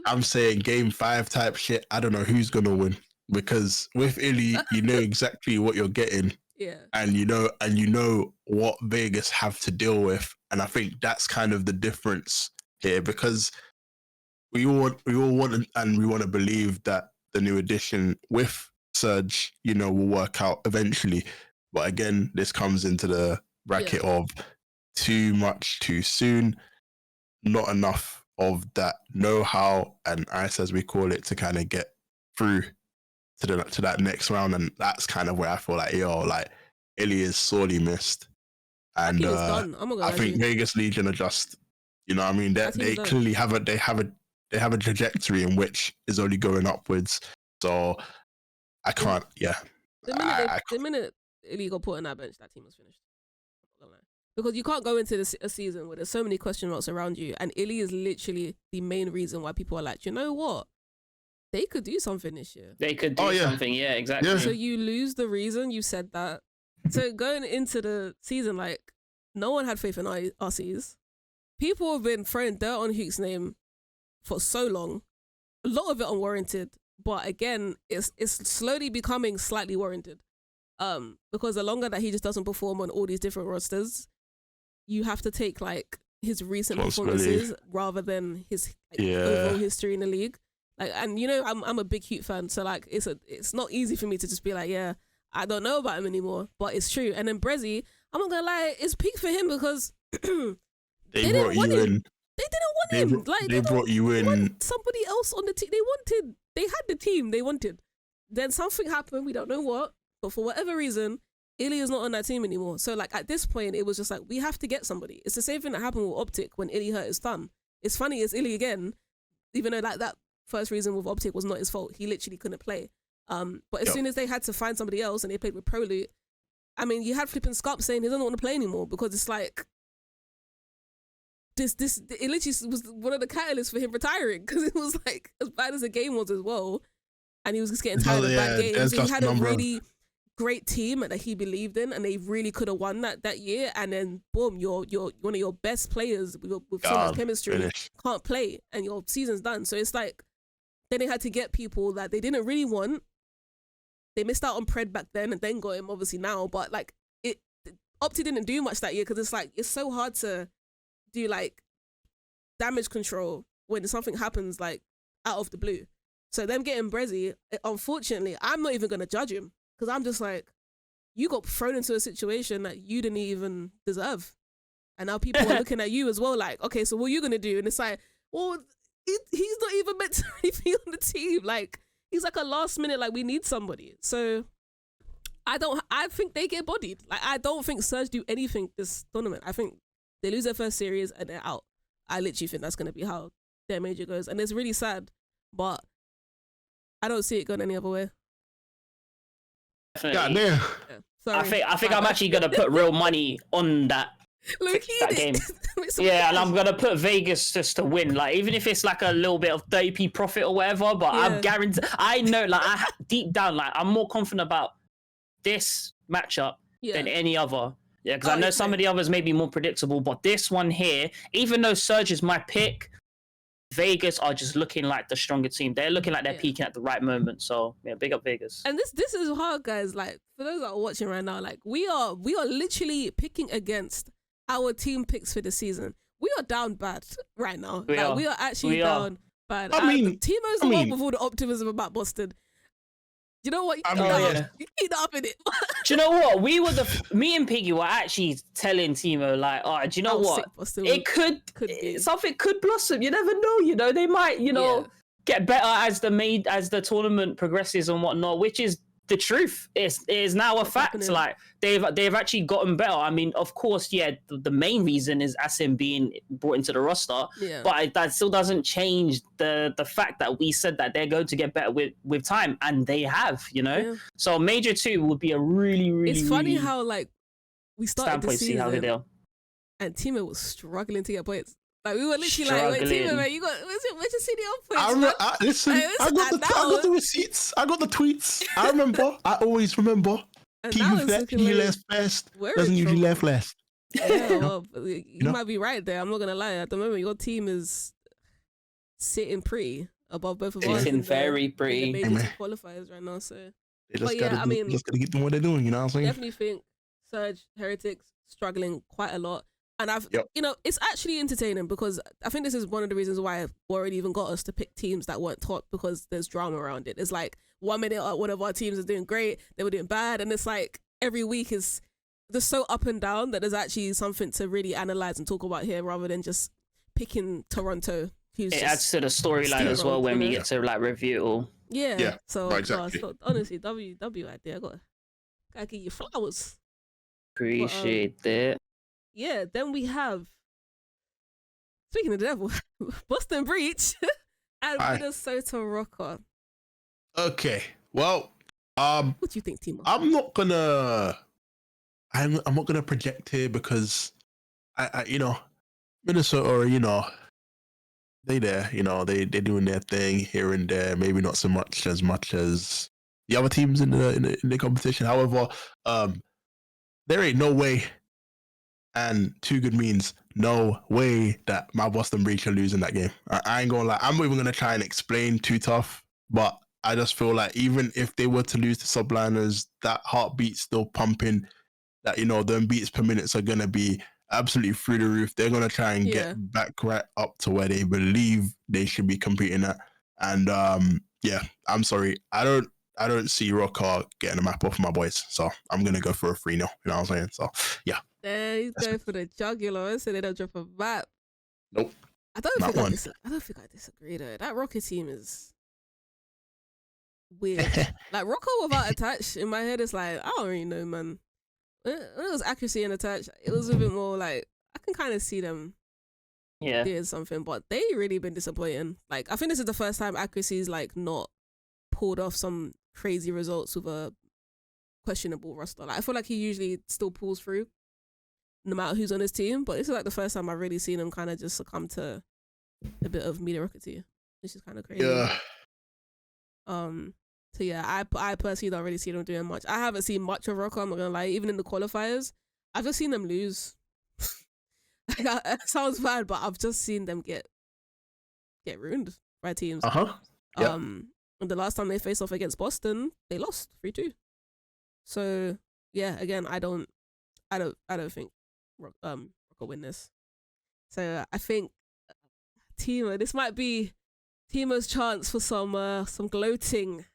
Speaker 2: I'm saying game 5 type shit. I don't know who's gonna win, because with Illy, you know exactly what you're getting.
Speaker 1: Yeah.
Speaker 2: And you know what Vegas have to deal with, and I think that's kind of the difference here, because we all want and we want to believe that the new addition with Surge, will work out eventually. But again, this comes into the bracket of too much too soon, not enough of that know-how and ice, as we call it, to kind of get through to that next round. And that's kind of where I feel like Illy is sorely missed. And I think Vegas Legion are just, they clearly have a trajectory in which is only going upwards. So I can't.
Speaker 1: The minute Illy got put on that bench, that team was finished. Because you can't go into a season where there's so many question marks around you, and Illy is literally the main reason why people are like, you know what? They could do something this year.
Speaker 3: They could do something, yeah, exactly. Yeah.
Speaker 1: So you lose the reason you said that. So going into the season, like, no one had faith in RCs. People have been throwing dirt on Huke's name for so long. a lot of it unwarranted, but again, it's slowly becoming slightly warranted. Because the longer that he just doesn't perform on all these different rosters, you have to take like his recent performances rather than his overall history in the league. Like, and you know, I'm a big Hute fan, so like it's not easy for me to just be like, yeah, I don't know about him anymore, but it's true. And then Brezzy, I'm not gonna lie, it's peak for him because
Speaker 2: they didn't want him.
Speaker 1: They didn't want him. Like
Speaker 2: they brought you in.
Speaker 1: Want somebody else on the team. They had the team they wanted. Then something happened. We don't know what, but for whatever reason, Illy is not on that team anymore. So like at this point, it was just like we have to get somebody. It's the same thing that happened with OpTic when Illy hurt his thumb. It's funny, it's Illy again, even though like that first reason with OpTic was not his fault. He literally couldn't play. But as soon as they had to find somebody else and they played with Prolute, I mean, you had flipping Scarp saying he doesn't want to play anymore because it's like it literally was one of the catalysts for him retiring because it was like as bad as the game was as well, and he was just getting tired of bad games. He had a really great team that he believed in, and they really could have won that year. And then boom, you're one of your best players with so much chemistry can't play, and your season's done. So it's like then they had to get people that they didn't really want. They missed out on Pred back then, and then got him obviously now. But like OpTic didn't do much that year because it's like it's so hard to do like damage control when something happens like out of the blue. So them getting Brezzy, unfortunately, I'm not even gonna judge him because I'm just like, you got thrown into a situation that you didn't even deserve, and now people are looking at you as well like, okay, so what are you gonna do? And it's like, well, he's not even meant to really be on the team. Like he's like a last minute, like we need somebody. So I think they get bodied. Like I don't think Surge do anything this tournament. I think they lose their first series and they're out. I literally think that's going to be how their major goes. And it's really sad, but I don't see it going any other way.
Speaker 2: God damn.
Speaker 1: Sorry.
Speaker 3: I think I'm actually going to put real money on that game. Yeah, and I'm going to put Vegas just to win. Like, even if it's like a little bit of 30p profit or whatever, but I'm guaranteed, I know, like, deep down, like, I'm more confident about this matchup than any other. Yeah, because I know some of the others may be more predictable, but this one here, even though Surge is my pick, Vegas are just looking like the stronger team. They're looking like they're peaking at the right moment. So yeah, big up Vegas.
Speaker 1: And this is hard, guys. Like for those that are watching right now, like we are literally picking against our team picks for the season. We are down bad right now. We are actually down bad.
Speaker 2: I mean,
Speaker 1: Timo's the one with all the optimism about Boston. You know what? You keep up in it.
Speaker 3: Do you know what? Me and Piggy were actually telling Timo like, oh, do you know what? It could something could blossom. You never know. You know, they might, get better as the tournament progresses and whatnot, which is the truth. It is now a fact. Happening. Like they've actually gotten better. I mean, of course, the main reason is Asim being brought into the roster, but that still doesn't change the fact that we said that they're going to get better with time, and they have, So Major 2 would be a really, really.
Speaker 1: It's funny how like we started the season,
Speaker 3: and
Speaker 1: Timo was struggling to get points. Like we were literally like, wait, Timo, man, where's your CDL points?
Speaker 2: I got the receipts. I got the tweets. I remember. I always remember. He left first. Doesn't usually left last.
Speaker 1: Yeah, well, you might be right there. I'm not gonna lie. At the moment, your team is sitting pretty above both of us.
Speaker 3: Sitting very pretty.
Speaker 1: The major qualifiers right now. So,
Speaker 2: they just gotta keep doing what they're doing. You know what I'm saying?
Speaker 1: Definitely think Surge, Heretics struggling quite a lot. And it's actually entertaining because I think this is one of the reasons why Warren even got us to pick teams that weren't top, because there's drama around it. It's like 1 minute one of our teams is doing great, they were doing bad, and it's like every week is just so up and down that there's actually something to really analyze and talk about here rather than just picking Toronto.
Speaker 3: It adds to the storyline as well when we get to like review it all.
Speaker 1: Yeah. So,
Speaker 2: exactly.
Speaker 1: So honestly, W idea. I gotta give you flowers.
Speaker 3: Appreciate that.
Speaker 1: Yeah, then we have, speaking of the devil, Boston Breach and Minnesota Rokkr.
Speaker 2: Okay, well,
Speaker 1: what do you think, Timo?
Speaker 2: I'm not gonna project here because I Minnesota, they're they're doing their thing here and there, maybe not so much as the other teams in the competition. However, there ain't no way. And 2 good means no way that my Boston Breach are losing that game. I ain't gonna lie. I'm not even gonna try and explain too tough, but I just feel like even if they were to lose to Subliners, that heartbeat's still pumping. That, you know, them beats per minutes are gonna be absolutely through the roof. They're gonna try and get back right up to where they believe they should be competing at. And yeah, I'm sorry. I don't see Rokkr getting a map off my boys. So I'm gonna go for a 3-0. You know what I'm saying? So yeah.
Speaker 1: Yeah, he's going for the jugular, so they don't drop a map.
Speaker 2: Nope.
Speaker 1: I don't think I disagree though. That Rokkr team is weird. Like Rokkr without attach in my head is like, I don't really know, man. When it was accuracy and attach, it was a bit more like I can kind of see them doing something, but they really been disappointing. Like I think this is the first time accuracy's like not pulled off some crazy results with a questionable roster. Like I feel like he usually still pulls through no matter who's on his team, but this is like the first time I've really seen him kind of just succumb to a bit of mediocrity, which is kind of crazy.
Speaker 2: Yeah.
Speaker 1: So yeah, I personally don't really see them doing much. I haven't seen much of Rokkr, I'm not gonna lie. Even in the qualifiers, I've just seen them lose. It sounds bad, but I've just seen them get ruined by teams.
Speaker 2: Yep.
Speaker 1: And the last time they faced off against Boston, they lost 3-2. So yeah, again, I don't think Rokkr win this. So I think Timo, this might be Timo's chance for some gloating.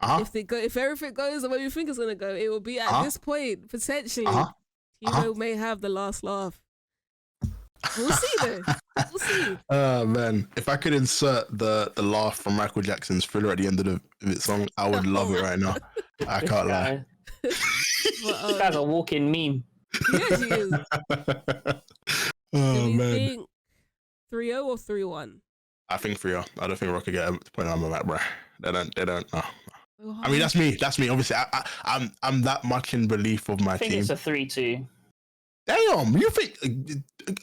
Speaker 1: If everything goes the way we think it's gonna go, it will be at this point potentially. Timo may have the last laugh. We'll see though. We'll see.
Speaker 2: Oh man, if I could insert the laugh from Michael Jackson's Thriller at the end of its song, I would love it right now. I can't lie.
Speaker 3: This guy's a walking meme.
Speaker 1: Yes, he is.
Speaker 2: Oh
Speaker 1: Do you
Speaker 2: man.
Speaker 1: think 3-0 or 3-1?
Speaker 2: I think 3-0. I don't think Rokkr get a point on the map, bro. They don't. No.
Speaker 1: Oh,
Speaker 2: I mean, that's me. Obviously, I'm that much in belief of my team.
Speaker 3: I think it's a 3-2.
Speaker 2: Damn, you think?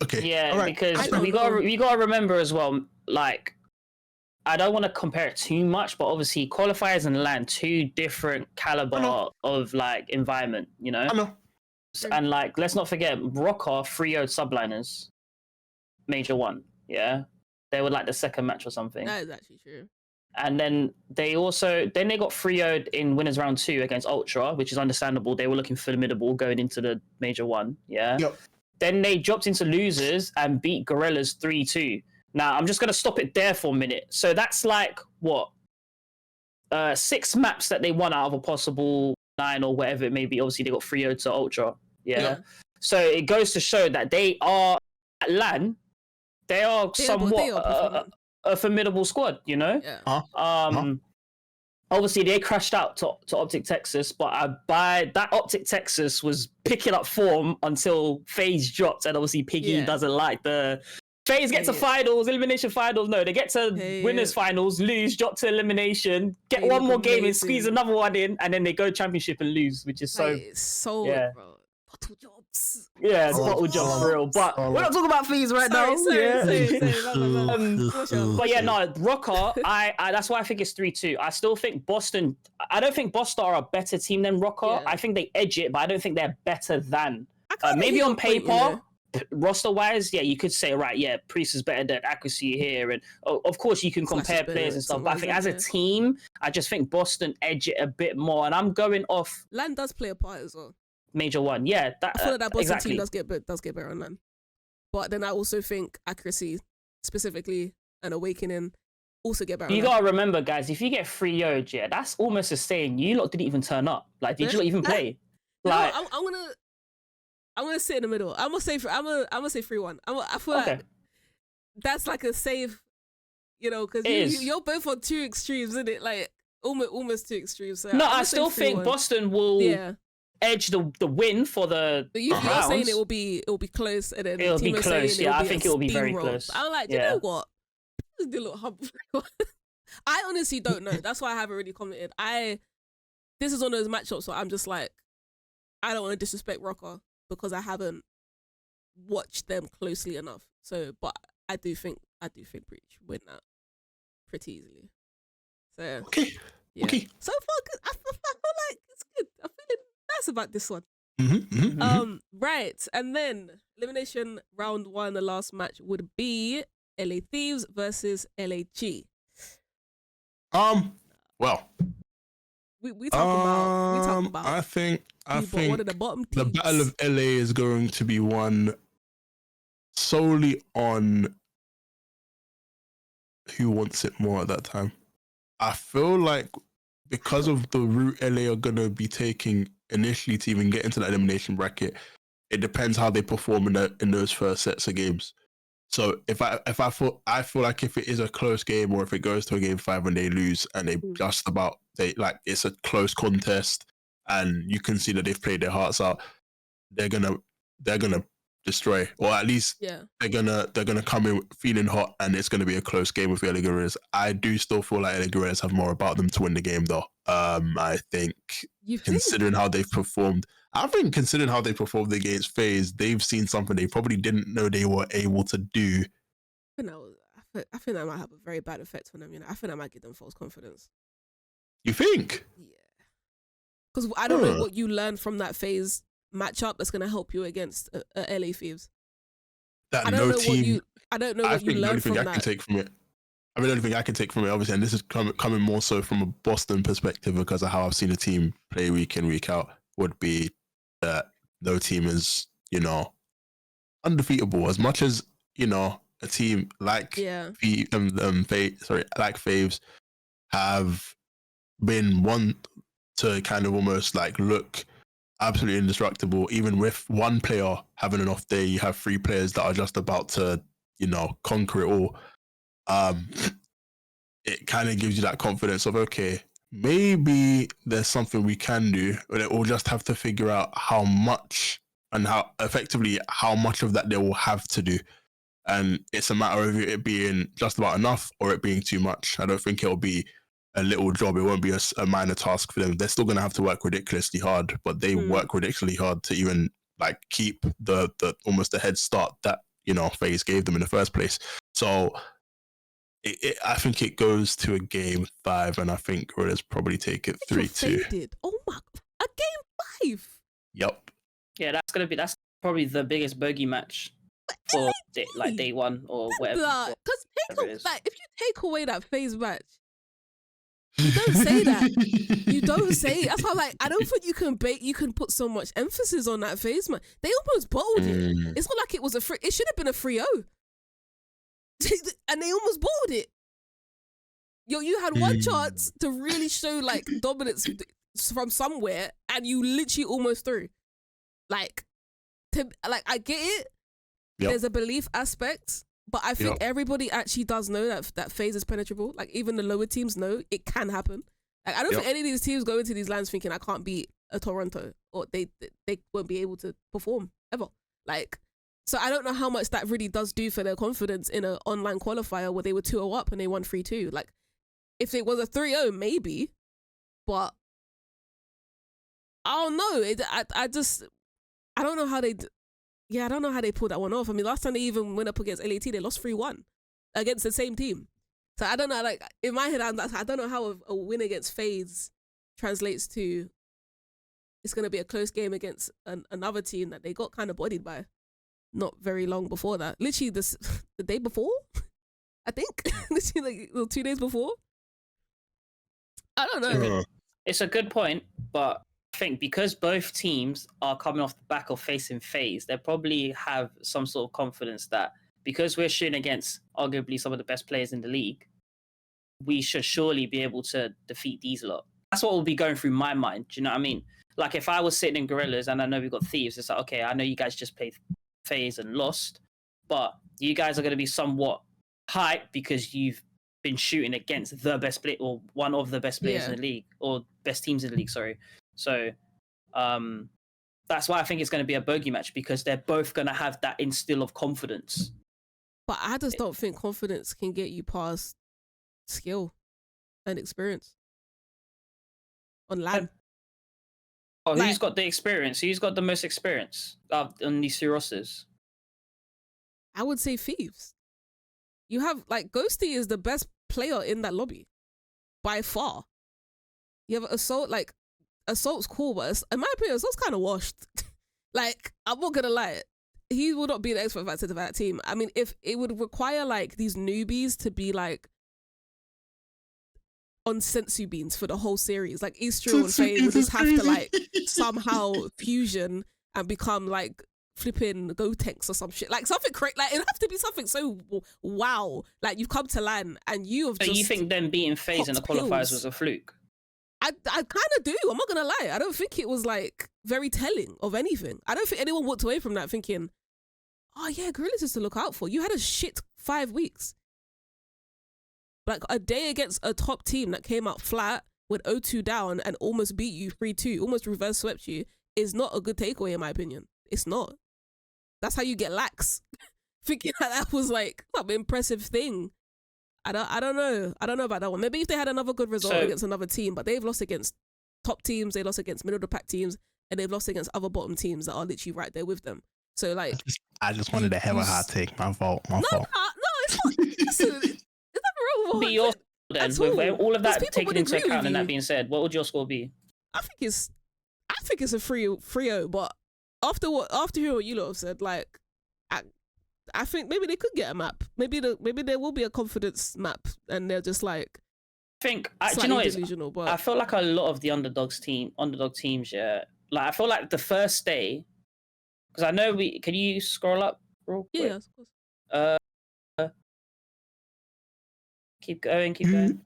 Speaker 2: Okay.
Speaker 3: Yeah,
Speaker 2: right.
Speaker 3: because we gotta remember as well. Like, I don't want to compare it too much, but obviously qualifiers and LAN, two different caliber of like environment. You know.
Speaker 2: I know.
Speaker 3: And like, let's not forget, Rokkr 3-0'd Subliners, Major 1. Yeah, they were like the second match or something.
Speaker 1: That is actually true.
Speaker 3: And then they got 3-0'd in winners round 2 against Ultra, which is understandable. They were looking formidable going into the Major 1. Yeah.
Speaker 2: Yep.
Speaker 3: Then they dropped into losers and beat Guerrillas 3-2. Now I'm just gonna stop it there for a minute. So that's like what 6 maps that they won out of a possible 9 or whatever it may be. Obviously they got 3-0 to Ultra. Yeah. So it goes to show that they are at LAN. They are somewhat a formidable squad, you know.
Speaker 1: Yeah.
Speaker 3: Obviously they crashed out to OpTic Texas, but by that OpTic Texas was picking up form until Faze dropped, and obviously Piggy doesn't like the Faze get to finals, elimination finals. No, they get to winners finals, lose, drop to elimination, get one more game and squeeze another one in, and then they go championship and lose, which is bro.
Speaker 1: Bottle jobs.
Speaker 3: Yeah, it's bottle jobs for real. But we're not talking about fees right now. But yeah, no, Rokkr, I that's why I think it's 3-2. I still think Boston, I don't think Boston are a better team than Rokkr. I think they edge it, but I don't think they're better than. Maybe on paper, roster-wise, yeah, you could say, right, yeah, Priest is better than accuracy here. And of course, you can compare players and stuff. But I think as a team, I just think Boston edge it a bit more. And I'm going off...
Speaker 1: LAN does play a part as well.
Speaker 3: Major 1, yeah.
Speaker 1: I feel like that Boston team does get better on LAN. But then I also think accuracy, specifically, and Awakening, also get better.
Speaker 3: You gotta remember, guys, if you get 3-0'd, yeah, that's almost as saying you lot didn't even turn up. Like, did you not even play? Like,
Speaker 1: no, I'm gonna sit in the middle. I'm gonna say 3-1. I feel like that's like a safe, you know, because you're both on two extremes, isn't it? Like almost two extremes. So
Speaker 3: no, I still think Boston will edge the win for the.
Speaker 1: But you're saying it will be close, and then
Speaker 3: it'll be close. Yeah, I think it will be very close.
Speaker 1: I'm like, you know what? Just do a little humble. I honestly don't know. That's why I haven't really commented. This is one of those matchups, so I'm just like, I don't want to disrespect Rokkr because I haven't watched them closely enough. So, but I do think Breach win that pretty easily. So
Speaker 2: okay.
Speaker 1: So far, I feel like it's good. I'm feeling nice about this one. Right, and then elimination round 1, the last match would be LA Thieves versus LAG.
Speaker 2: Well,
Speaker 1: we talk about.
Speaker 2: I think
Speaker 1: one of the bottom teams.
Speaker 2: The Battle of LA is going to be won solely on who wants it more at that time. I feel like because of the route LA are gonna be taking initially to even get into the elimination bracket, it depends how they perform in those first sets of games. So I feel like if it is a close game or if it goes to a game 5 and they lose and it's a close contest and you can see that they've played their hearts out, they're gonna destroy, or at least they're gonna come in feeling hot, and it's gonna be a close game with the LA Guerrillas. I do still feel like LA Guerrillas have more about them to win the game, though. I think considering how they've performed against Faze, they've seen something they probably didn't know they were able to do.
Speaker 1: I think that might have a very bad effect on them. I think that might give them false confidence.
Speaker 2: You think?
Speaker 1: Yeah. Because I don't know what you learned from that Faze matchup that's going to help you against LA Thieves.
Speaker 2: I don't know
Speaker 1: what you learned from that.
Speaker 2: The only thing I can take from it, obviously, and this is coming more so from a Boston perspective because of how I've seen the team play week in, week out, would be that no team is, undefeatable. As much as, a team like Faves have been one to kind of almost like look absolutely indestructible. Even with one player having an off day, you have 3 players that are just about to, conquer it all. It kind of gives you that confidence of, okay, maybe there's something we can do, but we'll just have to figure out how much and how much of that they will have to do. And it's a matter of it being just about enough or it being too much. I don't think it'll be a little job. It won't be a minor task for them. They're still going to have to work ridiculously hard, but they work ridiculously hard to even keep the almost the head start that, Faze gave them in the first place. So I think it goes to a game 5, and I think Guerrillas probably take it 3-2.
Speaker 1: Oh my! A game 5.
Speaker 2: Yep.
Speaker 3: Yeah, that's probably the biggest bogey match for day 1 or whatever.
Speaker 1: Because if you take away that Faze match, you don't say that. You don't say it. That's how I don't think you can put so much emphasis on that Faze match. They almost bottled it. It's not like it was it should have been a 3-0. And they almost bottled it. You had one chance to really show dominance from somewhere, and you literally almost threw. I get it. Yep. There's a belief aspect, but I think everybody actually does know that Faze is penetrable. Even the lower teams know it can happen. I don't think any of these teams go into these lands thinking I can't beat a Toronto, or they won't be able to perform ever. So I don't know how much that really does do for their confidence in an online qualifier where they were 2-0 up and they won 3-2. If it was a 3-0, maybe, but I don't know. I don't know how they. I don't know how they pulled that one off. I mean, last time they even went up against LAT, they lost 3-1 against the same team. So I don't know. In my head, I don't know how a win against Faze translates to. It's going to be a close game against another team that they got kind of bodied by. Not very long before that. Literally the day before, I think. Literally 2 days before. I don't know.
Speaker 3: It's a good point, but I think because both teams are coming off the back of facing Faze, they probably have some sort of confidence that because we're shooting against arguably some of the best players in the league, we should surely be able to defeat these lot. That's what will be going through my mind. Do you know what I mean? If I was sitting in Guerrillas and I know we've got Thieves, it's okay, I know you guys just played Faze and lost, but you guys are going to be somewhat hyped because you've been shooting against the best player or one of the best players in the league, or best teams in the league, sorry. So that's why I think it's going to be a bogey match, because they're both going to have that instill of confidence.
Speaker 1: But I just don't think confidence can get you past skill and experience on land.
Speaker 3: Who's got the experience? Who's got the most experience on these 2 rosters?
Speaker 1: I would say Thieves. You have Ghosty is the best player in that lobby by far. You have Assault. Assault's cool, but in my opinion, Assault's kind of washed. Like, I'm not gonna lie, he will not be the expert factor to that team. I mean, if it would require like these newbies to be like on sensu beans for the whole series, like Eastriel and Faye would just have to like somehow fusion and become like flipping Gotenks or some shit, like something crazy. Like it'd have to be something so wow. Like you've come to LAN and you have. So just
Speaker 3: you think them beating Faze in the qualifiers was a fluke?
Speaker 1: I kind of do. I'm not gonna lie. I don't think it was like very telling of anything. I don't think anyone walked away from that thinking, "Oh yeah, Guerrillas is to look out for." You had a shit 5 weeks. Like a day against a top team that came out flat with 0-2 down and almost beat you 3-2, almost reverse swept you, is not a good takeaway in my opinion. It's not. That's how you get lax. Thinking that was like some impressive thing. I don't know. I don't know about that one. Maybe if they had another good result against another team, but they've lost against top teams, they lost against middle of the pack teams, and they've lost against other bottom teams that are literally right there with them. So like,
Speaker 2: I just wanted to have a hot take. My fault.
Speaker 1: No, it's not. Listen, it's not wrong.
Speaker 3: Be your then with all of that taken into account and that being said, what would your score be?
Speaker 1: I think it's a 3-0, but after hearing what you lot have said, like I think maybe they could get a map. Maybe there will be a confidence map, and they're just like.
Speaker 3: I think do you know what it is? But I feel like a lot of the underdog teams, yeah. Like I feel like the first day, because I know can you scroll up real quick?
Speaker 1: Yeah, of course.
Speaker 3: Keep going.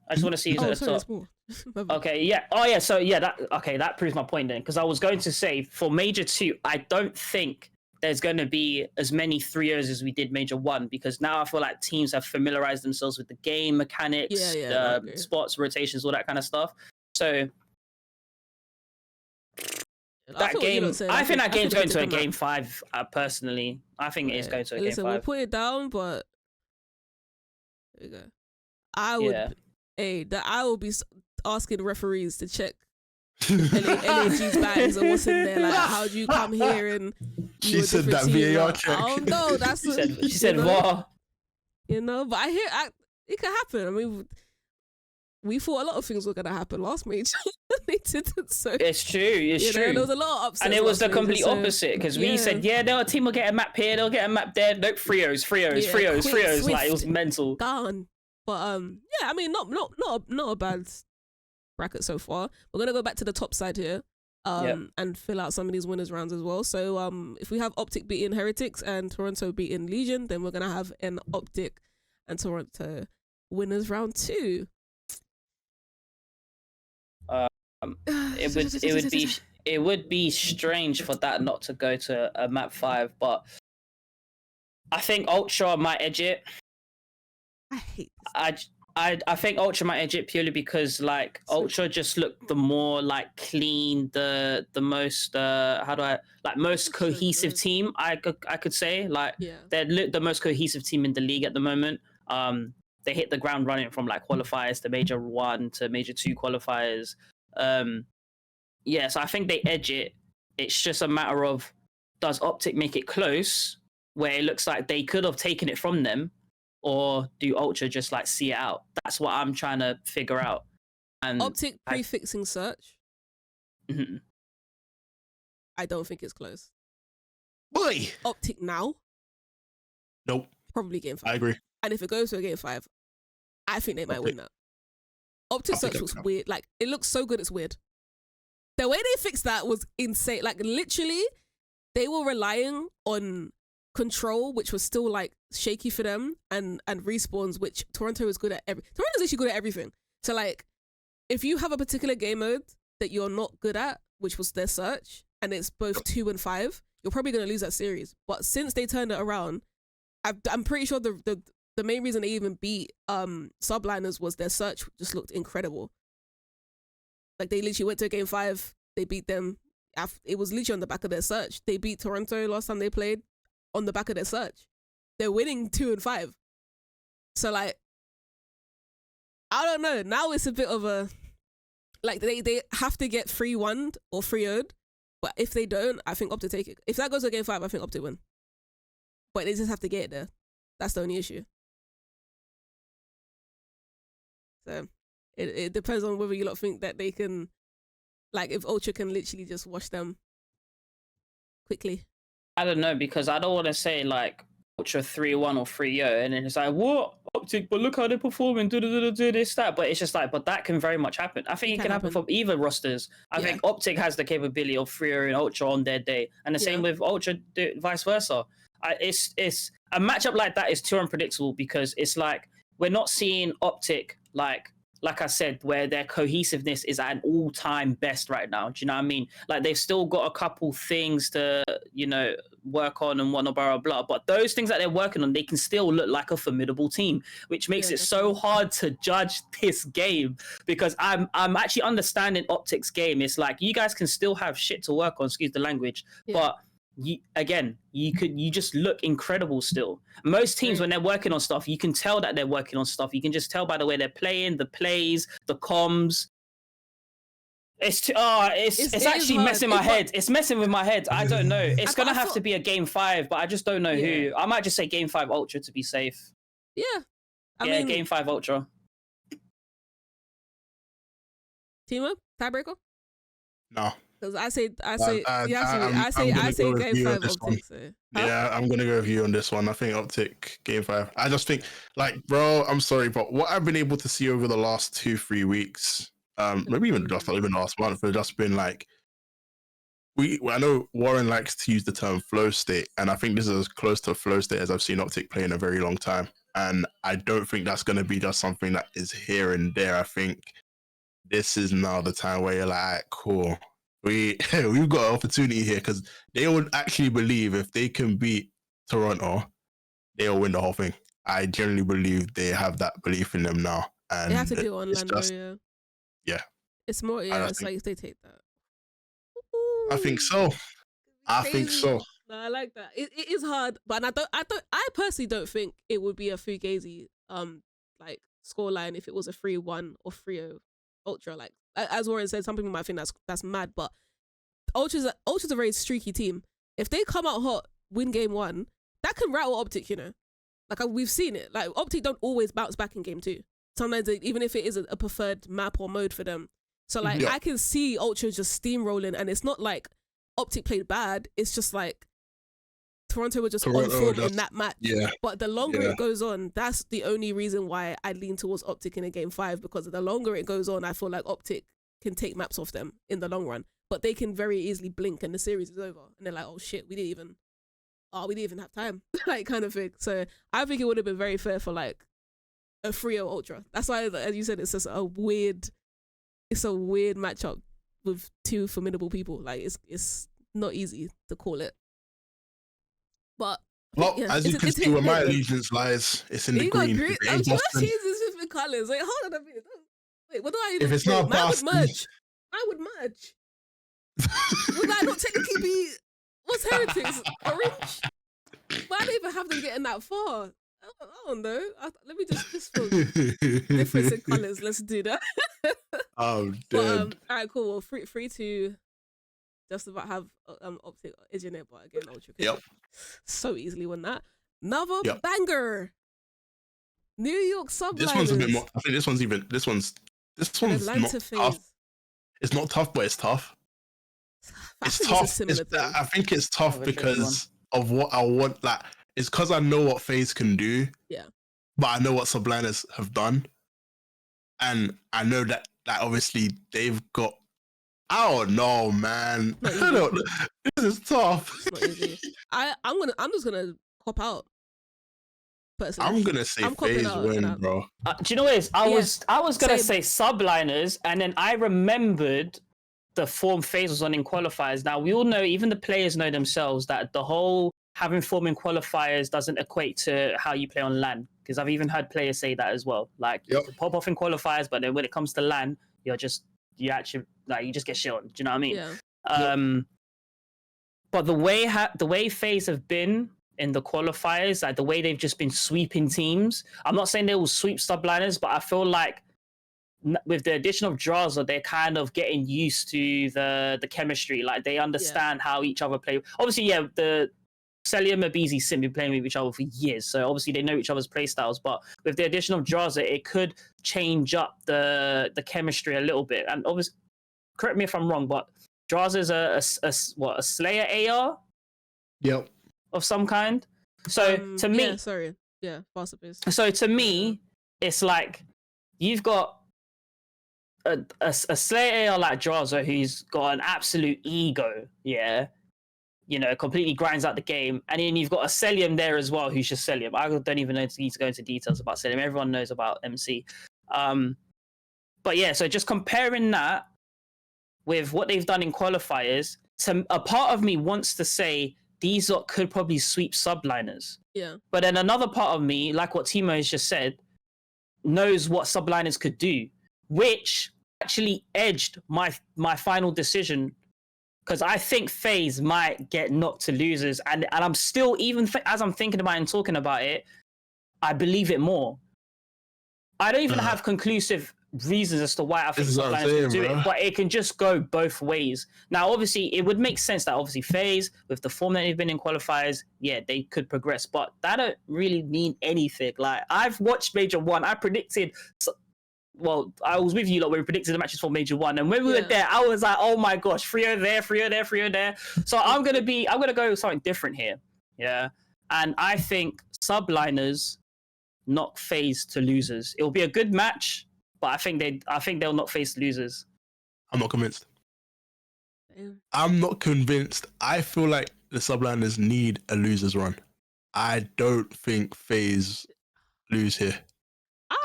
Speaker 3: I just want to see who's at the top. Okay, yeah. Oh yeah, so yeah, that proves my point then. Because I was going to say for Major 2, I don't think there's going to be as many 3-0s as we did Major 1, because now I feel like teams have familiarized themselves with the game mechanics, spots, rotations, all that kind of stuff. So that game, I think that game's going to a game 5. Personally, I think it is going to a game 5.
Speaker 1: We'll put it down, but there you go. I will be asking referees to check LAG's bags and what's in there. Like, how do you come here and
Speaker 2: she said that VAR check?
Speaker 1: I don't know. That's
Speaker 3: she said VAR.
Speaker 1: You know, but it can happen. I mean, we thought a lot of things were gonna happen last major. They didn't. So
Speaker 3: it's true. It's true.
Speaker 1: There was a lot of upsets,
Speaker 3: and it was the complete opposite, because we said, a team will get a map here, they'll get a map there. Nope, 3-0s. Like it was mental.
Speaker 1: Gone. But I mean, not a bad bracket so far. We're gonna go back to the top side here, and fill out some of these winners rounds as well. So if we have OpTic beating Heretics and Toronto beating Legion, then we're gonna have an OpTic and Toronto winners round 2.
Speaker 3: It would be strange for that not to go to a map 5, but I think Ultra might edge it.
Speaker 1: I hate
Speaker 3: this. I think Ultra might edge it purely because like Ultra just looked the more like clean, the most most cohesive team. I could say they're the most cohesive team in the league at the moment. They hit the ground running from like qualifiers to Major 1 to Major 2 qualifiers. So I think they edge it. It's just a matter of, does OpTic make it close where it looks like they could have taken it from them, or do Ultra just like see it out? That's what I'm trying to figure out. And
Speaker 1: OpTic prefixing search.
Speaker 3: Mm-hmm.
Speaker 1: I don't think it's close.
Speaker 2: Boy,
Speaker 1: OpTic now.
Speaker 2: Nope.
Speaker 1: Probably game 5.
Speaker 2: I agree.
Speaker 1: And if it goes to a game 5, I think they might win that. OpTic search looks weird. Like, it looks so good, it's weird. The way they fixed that was insane. Like, literally, they were relying on control, which was still like shaky for them, and respawns, which Toronto is good at. Toronto's actually good at everything. So like, if you have a particular game mode that you're not good at, which was their search, and it's both 2 and 5, you're probably gonna lose that series. But since they turned it around, I'm pretty sure the main reason they even beat Subliners was their search just looked incredible. Like, they literally went to a game 5, they beat them. It was literally on the back of their search. They beat Toronto last time they played on the back of their search. They're winning 2 and 5. So like, I don't know. Now it's a bit of a, like, they have to get 3-1 or 3-0'd. But if they don't, I think OpTic take it. If that goes to game 5, I think OpTic win. But they just have to get it there. That's the only issue. So it depends on whether you lot think that they can, like, if Ultra can literally just wash them quickly?
Speaker 3: I don't know, because I don't want to say like Ultra 3-1 or 3-0, and then it's like, what? OpTic, but look how they're performing, do this, that. But it's just like, but that can very much happen. I think it can happen from either rosters. I think OpTic has the capability of 3-0 and Ultra on their day, and the same with Ultra, vice versa. It's a matchup like that is too unpredictable, because it's like we're not seeing OpTic like I said, where their cohesiveness is at an all-time best right now. Do you know what I mean? Like, they've still got a couple things to, work on and whatnot, blah, blah, blah. But those things that they're working on, they can still look like a formidable team, which makes it so hard to judge this game, because I'm actually understanding OpTic's game. It's like, you guys can still have shit to work on, excuse the language, but you just look incredible still. Most teams, when they're working on stuff, you can tell that they're working on stuff. You can just tell by the way they're playing, the plays, the comms. It's actually messing my head. It's messing with my head. I don't know. It's gonna have to be a game 5, but I just don't know who. I might just say game 5 Ultra to be safe.
Speaker 1: Yeah, I mean,
Speaker 3: game 5 Ultra.
Speaker 1: Team up tiebreaker?
Speaker 2: No.
Speaker 1: Because I say game 5 OpTic. So. Huh?
Speaker 2: Yeah, I'm gonna go with you on this one. I think OpTic game 5. I just think, like, bro, I'm sorry, but what I've been able to see over the last 2-3 weeks, maybe even just not even last month, has just been like, I know Warren likes to use the term flow state, and I think this is as close to a flow state as I've seen OpTic play in a very long time. And I don't think that's gonna be just something that is here and there. I think this is now the time where you're like, cool. We've got an opportunity here, because they would actually believe if they can beat Toronto, they'll win the whole thing. I generally believe they have that belief in them now. And
Speaker 1: they have to do it on Lando,
Speaker 2: yeah.
Speaker 1: It's more, it's like if they take that.
Speaker 2: I think so. I think so.
Speaker 1: No, I like that. It is hard, but I personally don't think it would be a Fugazi like scoreline if it was a 3-1 or 3-0 Ultra. Like, as Warren said, some people might think that's mad, but Ultra's a very streaky team. If they come out hot, win game 1, that can rattle OpTic, Like, we've seen it. Like, OpTic don't always bounce back in game 2. Sometimes, even if it is a preferred map or mode for them. So, like, I can see Ultra just steamrolling, and it's not like OpTic played bad. It's just like Toronto were just on form in that match. Yeah. But the longer it goes on, that's the only reason why I lean towards OpTic in a game 5, because the longer it goes on, I feel like OpTic can take maps off them in the long run. But they can very easily blink and the series is over. And they're like, oh shit, we didn't even have time. Like, kind of thing. So I think it would have been very fair for like a 3-0 Ultra. That's why, as you said, it's just a weird matchup with two formidable people. Like, it's not easy to call it. But
Speaker 2: as you can see, where my allegiance lies, it's in the green.
Speaker 1: I'm just choosing different colours. Wait, hold on a minute. Wait, what do I even?
Speaker 2: If it's not Boston,
Speaker 1: I would merge. Would I not technically be? What's Heretics? Orange? But I don't even have them getting that far. I don't know. Let me just for difference in colours. Let's do that.
Speaker 2: Oh, dead.
Speaker 1: All right, cool. Well, 3-2. Just about have OpTic edge in it, but again, Ultra so easily win that. Another banger. New York Subliners.
Speaker 2: This one's a bit more. I think this one's not tough. It's not tough, but it's tough. It's tough. I think it's tough because of what I want. Like, it's because I know what Faze can do.
Speaker 1: Yeah.
Speaker 2: But I know what Subliners have done, and I know that obviously they've got. I don't know, man. This is tough.
Speaker 1: It's not easy. I'm just gonna cop out. Personally.
Speaker 2: I'm gonna say Faze win, bro.
Speaker 3: Do you know what it is? I was gonna say Subliners, and then I remembered the form Faze was on in qualifiers. Now we all know, even the players know themselves, that the whole having form in qualifiers doesn't equate to how you play on LAN. Because I've even heard players say that as well. Like, you can pop off in qualifiers, but then when it comes to LAN, you just get shit on. Do you know what I mean?
Speaker 1: Yeah.
Speaker 3: But the way Faze have been in the qualifiers, like the way they've just been sweeping teams. I'm not saying they will sweep Subliners, but I feel like with the addition of Draza, they're kind of getting used to the chemistry. Like, they understand how each other play. Obviously, the Celia, Mabizi, Sim been playing with each other for years, so obviously they know each other's play styles. But with the addition of Draza, it could change up the chemistry a little bit. And obviously, correct me if I'm wrong, but Draza is a Slayer AR.
Speaker 2: Yep.
Speaker 3: Of some kind. So to me,
Speaker 1: faster paced.
Speaker 3: So to me, it's like you've got a Slayer like Drazah who's got an absolute ego, completely grinds out the game, and then you've got a Cellium there as well who's just Cellium. I don't even need to go into details about Cellium. Everyone knows about MC. But yeah, so just comparing that with what they've done in qualifiers, a part of me wants to say these lot could probably sweep Subliners.
Speaker 1: Yeah.
Speaker 3: But then another part of me, like what Timo has just said, knows what Subliners could do, which actually edged my final decision, because I think Faze might get knocked to losers, and I'm still, even as I'm thinking about it and talking about it, I believe it more. I don't even have conclusive reasons as to why I think Subliners can do it, but it can just go both ways. Now, obviously, it would make sense that obviously Faze, with the form that they've been in qualifiers, they could progress, but that don't really mean anything. Like, I've watched Major 1, I predicted... Well, I was with you lot when we predicted the matches for Major 1, and when we were there, I was like, oh my gosh, 3-0 there, 3-0 there, 3-0 there. So I'm gonna go with something different here. Yeah. And I think Subliners knock Faze to losers. It'll be a good match, but I think they'll knock Faze to losers.
Speaker 2: I'm not convinced. I feel like the Subliners need a losers run. I don't think Faze lose here.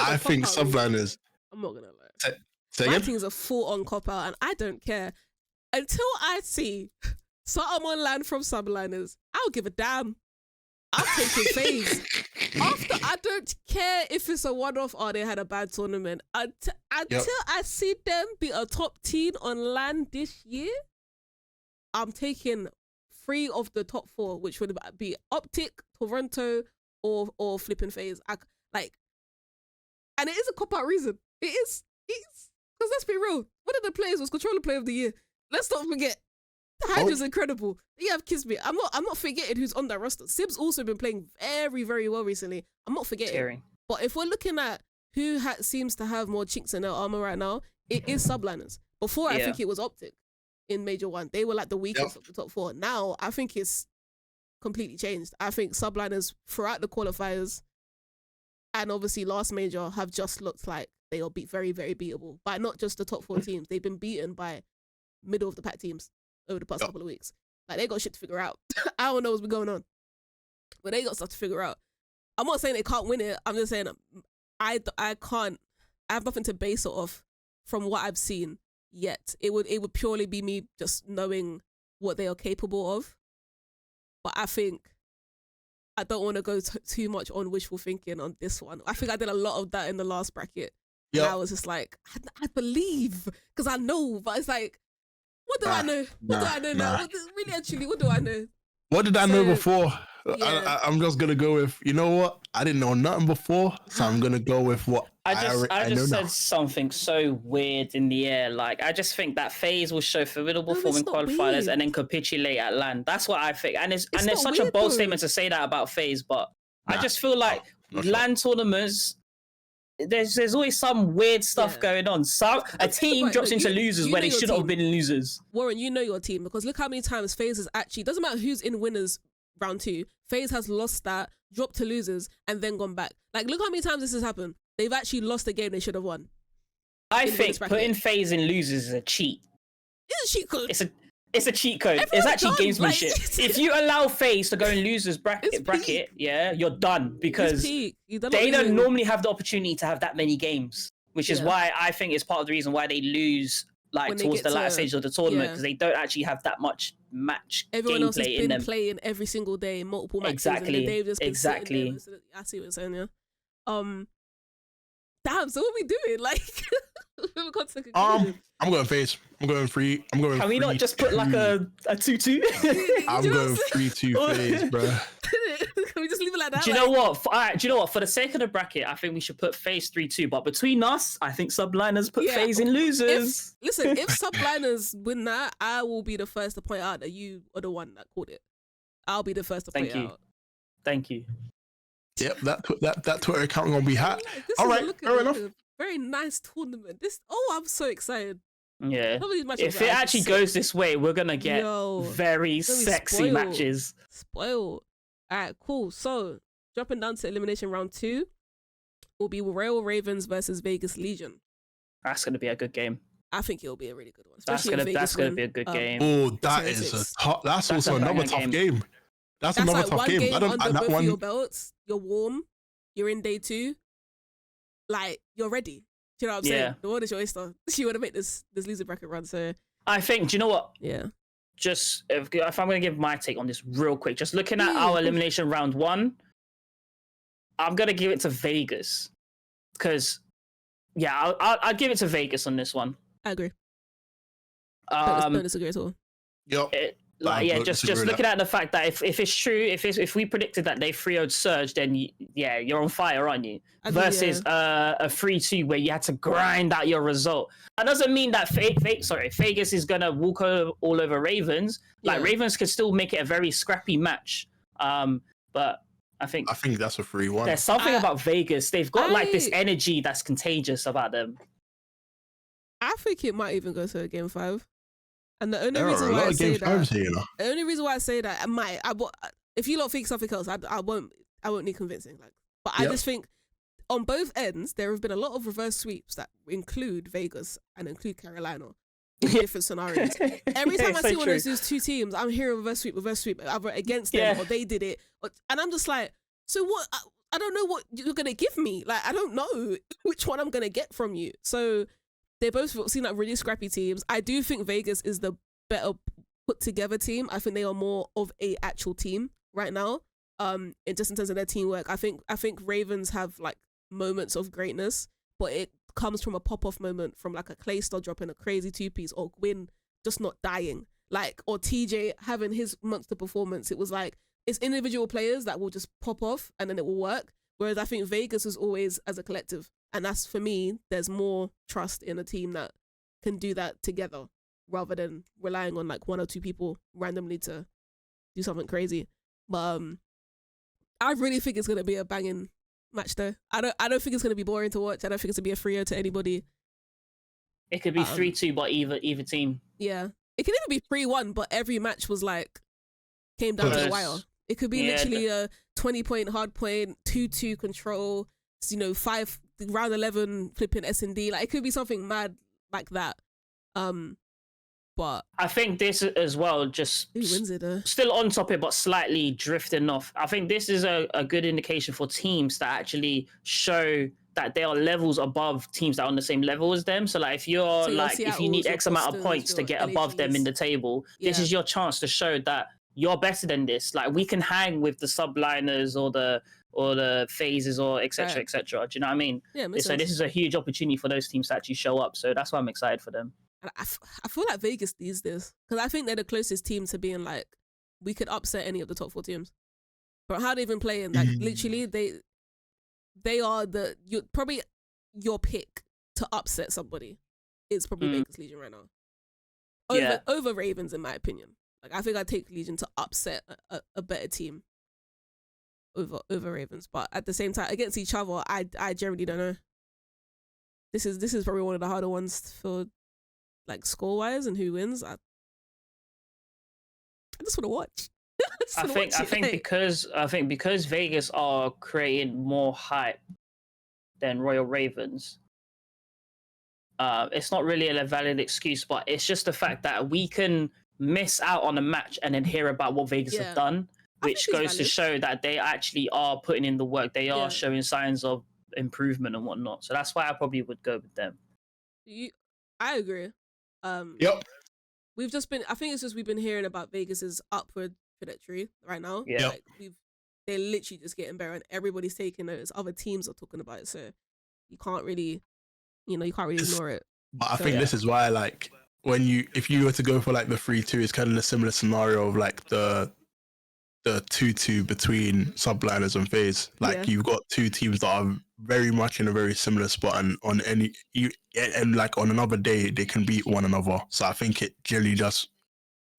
Speaker 2: I think Subliners...
Speaker 1: I'm not gonna lie.
Speaker 2: Say
Speaker 1: My
Speaker 2: again?
Speaker 1: team's a full-on cop-out, and I don't care. Until I see something on land from Subliners, I'll give a damn. I'm taking Faze. After, I don't care if it's a one-off or they had a bad tournament. Until I see them be a top team on land this year, I'm taking 3 of the top 4, which would be OpTic, Toronto, or flipping Faze. And it is a cop-out reason. It is. Because let's be real. One of the players was Controller Player of the Year. Let's not forget. Hydra's incredible. You have Kismet. I'm not forgetting who's on that roster. Sib's also been playing very, very well recently. I'm not forgetting. But if we're looking at who seems to have more chinks in their armor right now, it is Subliners. Before, I think it was OpTic in Major 1. They were like the weakest of the top 4. Now, I think it's completely changed. I think Subliners throughout the qualifiers and obviously last Major have just looked like they are very, very beatable by not just the top 4 teams. They've been beaten by middle of the pack teams over the past couple of weeks. Like, they got shit to figure out. I don't know what's been going on, but they got stuff to figure out. I'm not saying they can't win it. I'm just saying I have nothing to base it off from what I've seen yet. It would purely be me just knowing what they are capable of. But I think I don't want to go too much on wishful thinking on this one. I think I did a lot of that in the last bracket. Yeah. And I was just like, I believe, because I know, but it's like, what do I know? What do I know now? What do I know?
Speaker 2: What did I know before? Yeah. I'm just going to go with, you know what? I didn't know nothing before, so I'm going to go with what I just said
Speaker 3: now. Something so weird in the air. Like, I just think that Faze will show formidable form in qualifiers and then capitulate at land. That's what I think. And it's such a bold statement to say that about Faze, but I just feel like land tournaments, there's always some weird stuff going on. A team drops into losers where they shouldn't have been losers.
Speaker 1: Warren, you know your team, because look how many times Faze has actually, doesn't matter who's in winners round 2, Faze has lost that, dropped to losers, and then gone back. Like, look how many times this has happened. They've actually lost a game they should have won.
Speaker 3: I think putting Faze in losers is a cheat.
Speaker 1: It's a cheat code.
Speaker 3: It's a cheat code. It's actually gamesmanship. If you allow Faze to go in losers bracket, you're done, because they don't normally have the opportunity to have that many games, which is why I think it's part of the reason why they lose towards the latter stage of the tournament, because they don't actually have that much match
Speaker 1: Everyone else has
Speaker 3: gameplay in
Speaker 1: been
Speaker 3: them.
Speaker 1: Playing every single day, multiple matches, and they've just been sitting there. I see what you're saying, yeah. Damn, so what are we doing? Like, we got to conclusion.
Speaker 2: I'm going Faze. I'm going free.
Speaker 3: Can we not just put like a 2-2?
Speaker 2: I'm going 3-2 Faze, bro.
Speaker 1: Can we just leave it like that?
Speaker 3: Do you know what? Alright, do you know what? For the sake of the bracket, I think we should put Faze 3-2. But between us, I think Subliners put Faze in losers.
Speaker 1: If Subliners win that, I will be the first to point out that you are the one that called it. I'll be the first to point out.
Speaker 3: Thank you.
Speaker 2: Yep, that Twitter account gonna be hot. All right, fair enough.
Speaker 1: Very nice tournament. I'm so excited.
Speaker 3: Yeah. If it actually goes this way, we're gonna get very sexy matches.
Speaker 1: Spoiled. All right, cool. So dropping down to elimination round 2 will be Royal Ravens versus Vegas Legion.
Speaker 3: That's gonna be a good game.
Speaker 1: I think it'll be a really good one.
Speaker 3: That's gonna be a good game.
Speaker 2: Oh, that's also another tough game. That's another
Speaker 1: like
Speaker 2: tough game.
Speaker 1: I don't under both of your belts. You're warm. You're in day 2. Like, you're ready. Do you know what I'm saying? The world is your oyster. You want to make this loser bracket run. So
Speaker 3: I think. Do you know what?
Speaker 1: Yeah.
Speaker 3: Just if I'm going to give my take on this real quick, just looking at our elimination round 1, I'm going to give it to Vegas because, I'll give it to Vegas on this one.
Speaker 1: I agree. Don't disagree at all.
Speaker 2: Yep.
Speaker 3: Just looking at the fact that if it's true, if we predicted that they 3-0'd Surge, then you're on fire, aren't you? Versus a 3-2 where you had to grind out your result. That doesn't mean that Vegas is gonna walk all over Ravens. Like Ravens could still make it a very scrappy match. But I think
Speaker 2: that's a 3-1.
Speaker 3: There's something about Vegas. They've got like this energy that's contagious about them.
Speaker 1: I think it might even go to a game 5. And the only reason why I say that, the only reason why I say that, if you lot think something else, I won't need convincing. Like, but I just think on both ends there have been a lot of reverse sweeps that include Vegas and include Carolina in different scenarios. Every time I see one of those 2 teams, I'm hearing reverse sweep, either against them or they did it, and I'm just like, so what? I don't know what you're gonna give me. Like, I don't know which one I'm gonna get from you. So. They both seem like really scrappy teams. I do think Vegas is the better put together team. I think they are more of a actual team right now. In terms of their teamwork. I think Ravens have like moments of greatness, but it comes from a pop-off moment from like a Claystar dropping a crazy 2-piece or Gwyn just not dying. Like, or TJ having his monster performance. It was like, it's individual players that will just pop off and then it will work. Whereas I think Vegas is always as a collective. And that's, for me, there's more trust in a team that can do that together rather than relying on like 1 or 2 people randomly to do something crazy. But I really think it's going to be a banging match though. I don't think it's going to be boring to watch. I don't think it's going to be a 3-0 to anybody.
Speaker 3: It could be 3-2, but either team.
Speaker 1: Yeah. It could even be 3-1, but every match was like, came down to the wire. It could be literally a 20-point hard point, 2-2 control, 5 round 11 flipping S&D. Like, it could be something mad like that. But
Speaker 3: I think this as well, just
Speaker 1: who wins it,
Speaker 3: still on topic, but slightly drifting off. I think this is a good indication for teams that actually show that they are levels above teams that are on the same level as them. So like, if you're if you need X amount of points to get above them in the table, this is your chance to show that you're better than this. Like, we can hang with the Subliners or the Phases or etc. etc. Do you know what I mean?
Speaker 1: Yeah.
Speaker 3: So this is a huge opportunity for those teams to actually show up. So that's why I'm excited for them.
Speaker 1: And I feel like Vegas needs this because I think they're the closest team to being like, we could upset any of the top 4 teams. But how they been playing, like literally they are probably your pick to upset somebody is probably Vegas Legion right now. Over Ravens, in my opinion. Like, I think I'd take Legion to upset a better team over Ravens. But at the same time, against each other, I generally don't know. This is probably one of the harder ones for like score wise and who wins. I just want to watch. I
Speaker 3: think because Vegas are creating more hype than Royal Ravens. It's not really a valid excuse, but it's just the fact that we can miss out on a match and then hear about what Vegas have done, which goes to show that they actually are putting in the work. They are showing signs of improvement and whatnot. So that's why I probably would go with them.
Speaker 1: I agree.
Speaker 2: Yep.
Speaker 1: We've been hearing about Vegas's upward trajectory right now.
Speaker 3: Yeah.
Speaker 1: Like, they're literally just getting better and everybody's taking notice. Other teams are talking about it. So you can't really ignore it.
Speaker 2: But I think this is why, like, if you were to go for like the 3-2, it's kind of a similar scenario of like the 2-2 between Subliners and Faze. Like, you've got 2 teams that are very much in a very similar spot, and on another day they can beat one another. So I think it generally just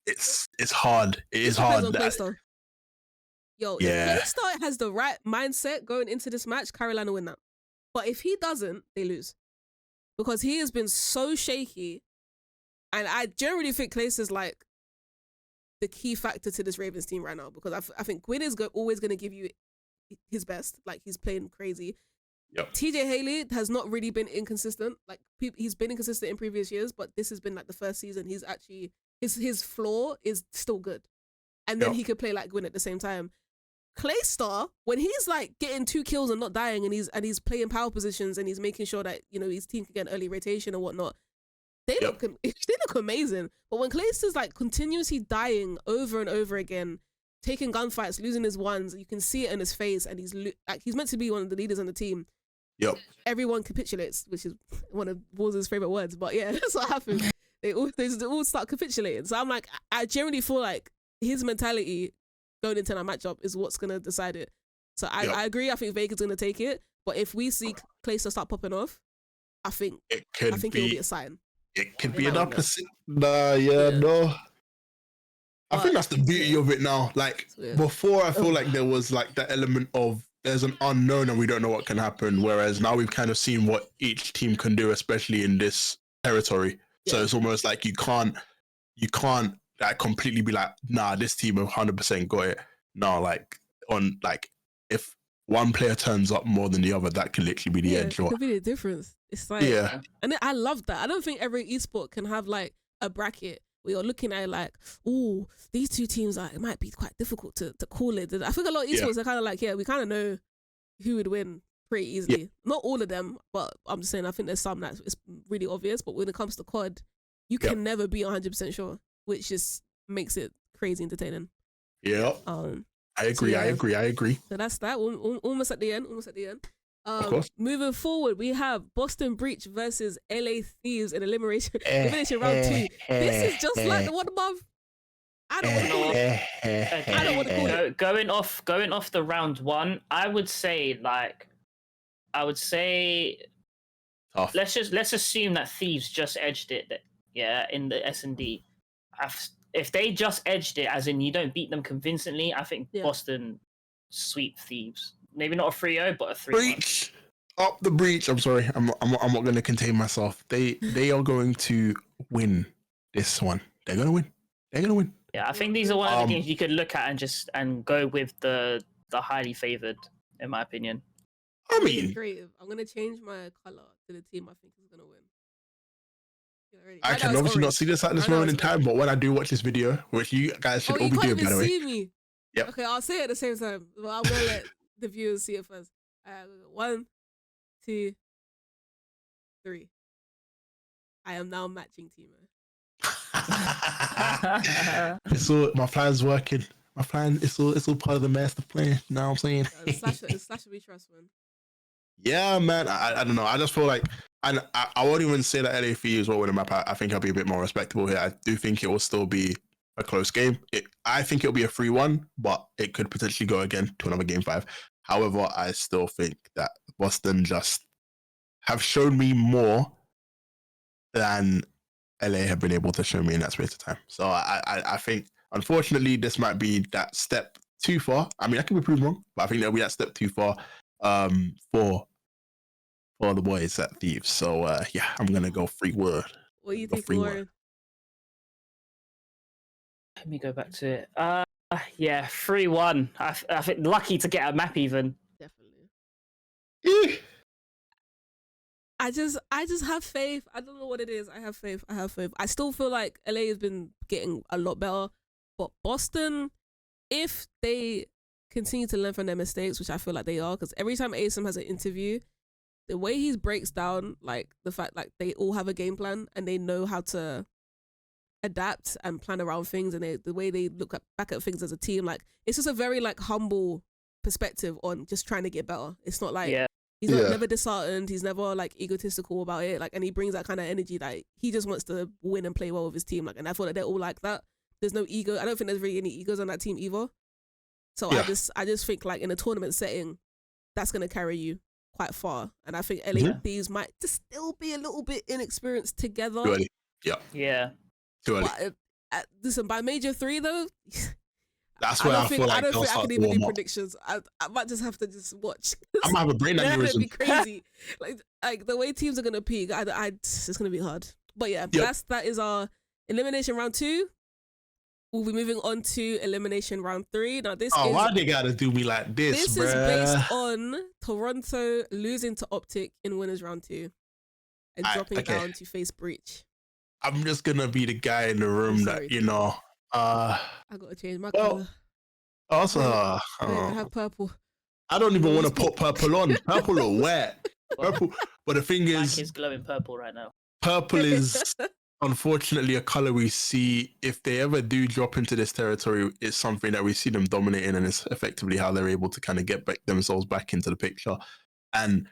Speaker 2: it's hard. It is hard.
Speaker 1: If Claystar has the right mindset going into this match, Carolina win that. But if he doesn't, they lose. Because he has been so shaky And I generally think Clace is like the key factor to this Ravens team right now, because I think Gwyn is always going to give you his best. Like, he's playing crazy.
Speaker 2: Yep.
Speaker 1: TJ Haley has not really been inconsistent. Like, he's been inconsistent in previous years, but this has been like the first season. He's actually, his floor is still good. And then he could play like Gwyn at the same time. Claystar, when he's like getting 2 kills and not dying, and he's playing power positions, and he's making sure that, you know, his team can get an early rotation and whatnot, they look amazing. But when Claystar's like continuously dying over and over again, taking gunfights, losing his ones, you can see it in his face, and he's meant to be one of the leaders on the team.
Speaker 2: Yep.
Speaker 1: Everyone capitulates, which is one of Wars' favorite words. But yeah, that's what happened. They all start capitulating. So I'm like, I generally feel like his mentality going into that matchup is what's gonna decide it. So I agree. I think Vega's gonna take it. But if we see Clayster start popping off, I think it'll be a sign.
Speaker 2: It could be an opposite. No. I think that's the beauty of it now. Like, before, I feel like there was like that element of there's an unknown and we don't know what can happen. Whereas now we've kind of seen what each team can do, especially in this territory. Yeah. So it's almost like you can't like completely be like, nah, this team 100% got it. No, like if one player turns up more than the other, that can literally be the edge.
Speaker 1: It could be the difference. It's like, and I love that. I don't think every esport can have like a bracket where you're looking at it like, oh, these 2 teams it might be quite difficult to call it. I think a lot of esports are kind of like, we kind of know who would win pretty easily. Yeah. Not all of them, but I'm just saying I think there's some that it's really obvious. But when it comes to COD, you can never be 100% sure, which just makes it crazy entertaining.
Speaker 2: Yeah. I agree. I agree.
Speaker 1: So that's that. Almost at the end. Of course. Moving forward, we have Boston Breach versus LA Thieves in elimination round 2. This is just like the one above. I don't want to call it.
Speaker 3: Going off the round 1, I would say tough. Let's assume that Thieves just edged it. In the S&D. If they just edged it, as in you don't beat them convincingly, I think Boston sweep Thieves. Maybe not a 3-0, but a 3-1.
Speaker 2: Breach up the breach. I'm sorry, I'm not going to contain myself. They are going to win this one. They're going to win.
Speaker 3: Yeah, I think these are one of the games you could look at and go with the highly favored, in my opinion.
Speaker 2: I mean,
Speaker 1: creative. I'm going to change my color to the team I think is going to win.
Speaker 2: I can obviously not see this at this moment in time, but when I do watch this video, which you guys should all be doing, by the way.
Speaker 1: See me.
Speaker 2: Yep.
Speaker 1: Okay, I'll say it at the same time. Well, I'm gonna let the viewers see it first. 1, 2, 3. I am now matching Timo.
Speaker 2: It's all my plan's working. My plan it's all part of the master plan. You know what I'm saying?
Speaker 1: Slash we trust, man.
Speaker 2: Yeah, man. I don't know. I just feel like I won't even say that LA Thieves will win the map. I think I'll be a bit more respectable here. I do think it will still be a close game. I think it'll be a 3-1, but it could potentially go again to another game 5. However, I still think that Boston just have shown me more than LA have been able to show me in that space of time. So I think, unfortunately, this might be that step too far. I mean, I can be proved wrong, but I think that'll be that step too far for the boys at Thieves. So I'm gonna go 3-1.
Speaker 1: What do you think, Lauren?
Speaker 3: Let me go back to it. 3-1. I think lucky to get a map even.
Speaker 1: Definitely. I just have faith. I don't know what it is. I have faith. I still feel like LA has been getting a lot better, but Boston, if they continue to learn from their mistakes, which I feel like they are, because every time ASM has an interview, the way he breaks down like the fact like they all have a game plan and they know how to adapt and plan around things, and the way they look back at things as a team, like it's just a very like humble perspective on just trying to get better. It's not like he's never disheartened, he's never like egotistical about it, like, and he brings that kind of energy that he just wants to win and play well with his team, like, and I feel like they're all like that. There's no ego. I don't think there's really any egos on that team either. So I just think like in a tournament setting, that's gonna carry you quite far, and I think LA Thieves might just still be a little bit inexperienced together.
Speaker 2: Really?
Speaker 3: Yeah.
Speaker 1: But, listen, by Major 3 though,
Speaker 2: that's where I feel like
Speaker 1: I don't think I can even do predictions. I might just have to just watch.
Speaker 2: I'm gonna have a brain aneurysm.
Speaker 1: It's gonna be crazy. like the way teams are gonna peak, it's gonna be hard. But that is our Elimination round 2. We'll be moving on to elimination round 3. Now
Speaker 2: why they gotta do me like this?
Speaker 1: This is based on Toronto losing to OpTic in winners round 2 and dropping down to face Breach.
Speaker 2: I'm just gonna be the guy in the room that I
Speaker 1: gotta change my color.
Speaker 2: Also,
Speaker 1: I have purple.
Speaker 2: I don't even want to put purple on. Purple or wet. Purple, but the thing is,
Speaker 3: is glowing purple right now.
Speaker 2: Purple is unfortunately a color we see if they ever do drop into this territory. It's something that we see them dominating, and it's effectively how they're able to kind of get themselves back into the picture. And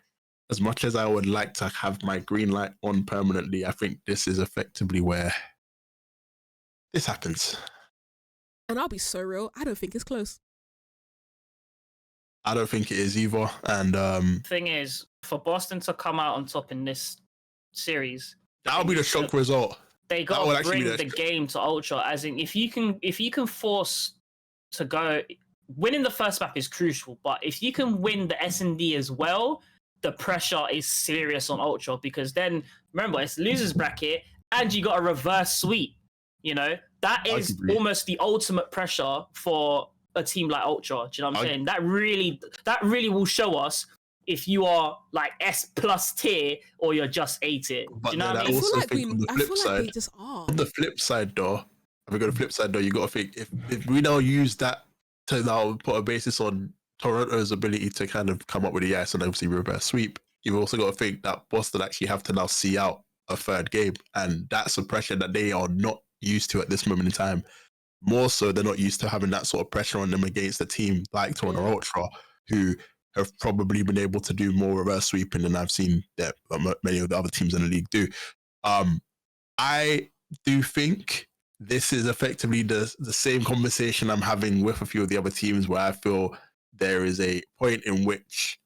Speaker 2: as much as I would like to have my green light on permanently, I think this is effectively where this happens.
Speaker 1: And I'll be so real, I don't think it's close.
Speaker 2: I don't think it is either. And
Speaker 3: thing is, for Boston to come out on top in this series,
Speaker 2: that'll be the shock result.
Speaker 3: They got to bring the game to Ultra. As in, if you can force to go, winning the first map is crucial. But if you can win the S&D as well, the pressure is serious on Ultra, because then remember it's losers bracket and you got a reverse sweep. You know, that is almost the ultimate pressure for a team like Ultra. Do you know what I'm saying? That really will show us if you are like S+ tier or you're just A tier. Do you know what I mean?
Speaker 1: I feel like we just are.
Speaker 2: On the flip side though, you got to think if we now use that to now put a basis on Toronto's ability to kind of come up with the ice and obviously reverse sweep, you've also got to think that Boston actually have to now see out a third game, and that's a pressure that they are not used to at this moment in time. More so, they're not used to having that sort of pressure on them against a team like Toronto Ultra, who have probably been able to do more reverse sweeping than I've seen that many of the other teams in the league do. I do think this is effectively the same conversation I'm having with a few of the other teams, where I feel there is a point in which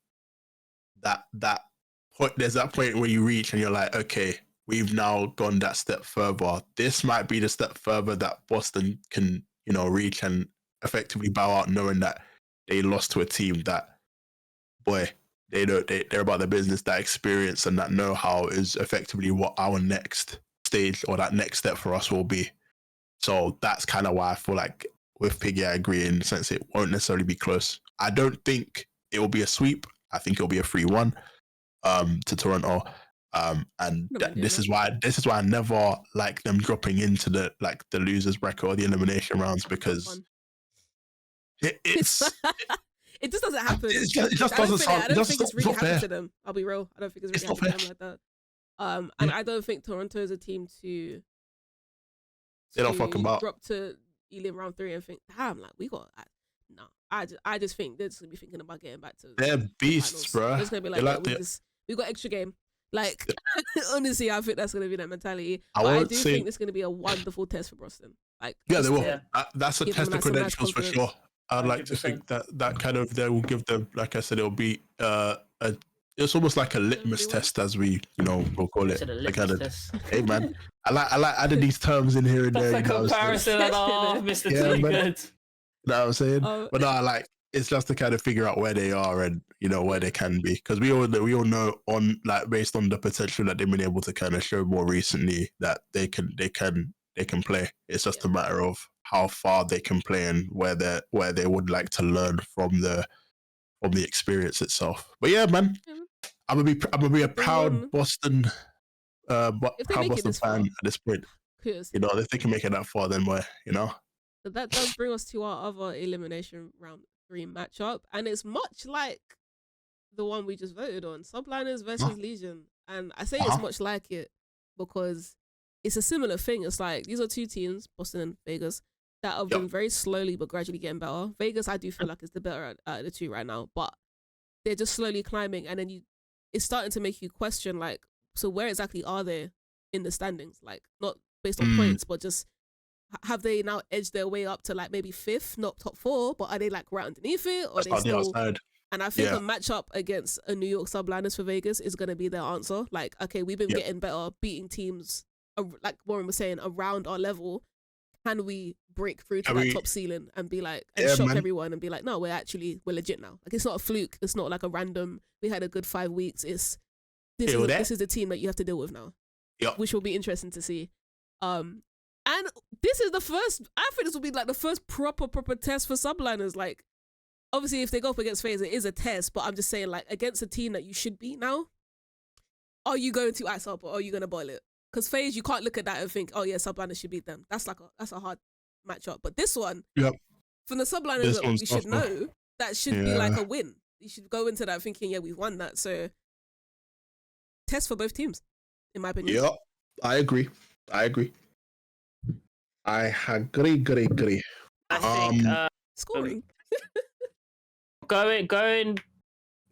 Speaker 2: there's that point where you reach and you're like, okay, we've now gone that step further. This might be the step further that Boston can, reach and effectively bow out, knowing that they lost to a team that, boy, they're about their business. That experience and that know-how is effectively what our next stage or that next step for us will be. So that's kind of why I feel like with Piggy, I agree in the sense it won't necessarily be close. I don't think it will be a sweep. I think it'll be a 3-1 to Toronto. This is why I never like them dropping into the losers bracket or the elimination rounds, because it's
Speaker 1: it just doesn't happen.
Speaker 2: It just doesn't sound.
Speaker 1: I don't think it's really happened to them. I'll be real. I don't think it's really happened to them like that. And I don't think Toronto is a team to
Speaker 2: they don't fuck about.
Speaker 1: Drop to Elim round 3 and think, damn, like we got. No, I just think they're just gonna be thinking about getting back to.
Speaker 2: They're beasts, bro.
Speaker 1: It's gonna be like we got extra game. Like honestly, I think that's gonna be that mentality. I do think it's gonna be a wonderful test for Boston. Like
Speaker 2: they will. Yeah. That's a test of credentials for sure. I'd like 100%. To think that kind of they will give them, like I said, it'll be it's almost like a litmus test, as we'll call it. Hey man, I like adding these terms in here and there.
Speaker 3: That's a comparison at all, Mr. Too Good.
Speaker 2: You know what I'm saying? But no, it's just to kind of figure out where they are and where they can be, because we all know on based on the potential that they've been able to kind of show more recently that they can play. It's just a matter of how far they can play and where they would like to learn from the experience itself. But yeah, man, I'm gonna be a proud Boston fan at this point. If they can make it that far, then where
Speaker 1: So that does bring us to our other elimination round 3 matchup, and it's much like the one we just voted on, Subliners versus Legion. And I say it's much like it because it's a similar thing. It's like these are two teams, Boston and Vegas, that have been very slowly but gradually getting better. Vegas, I do feel like is the better at the two right now, but they're just slowly climbing, and then it's starting to make you question, like, so where exactly are they in the standings? Like, not based on points, but just have they now edged their way up to maybe 5th, not top 4, but are they right underneath it? Or are they still? And I think a matchup against a New York Subliners for Vegas is going to be their answer. Like, okay, we've been getting better, beating teams, like Warren was saying, around our level. Can we break through to that top ceiling and be like, and shock everyone and be like, no, we're legit now. Like, it's not a fluke. It's not like a random, we had a good 5 weeks. This is the team that you have to deal with now. Which will be interesting to see. And this is the first, I think this will be like the first proper test for Subliners. Like, obviously, if they go up against Faze, it is a test, but I'm just saying, like, against a team that you should beat now, are you going to ice up or are you going to boil it? Because Faze, you can't look at that and think, oh yeah, Subliners should beat them. That's a hard matchup. But this one, from the Subliners that we should know, that should be like a win. You should go into that thinking, yeah, we've won that. So, test for both teams, in my opinion.
Speaker 2: Yeah, I agree. I agree. I agree.
Speaker 3: I think
Speaker 1: scoring.
Speaker 3: going.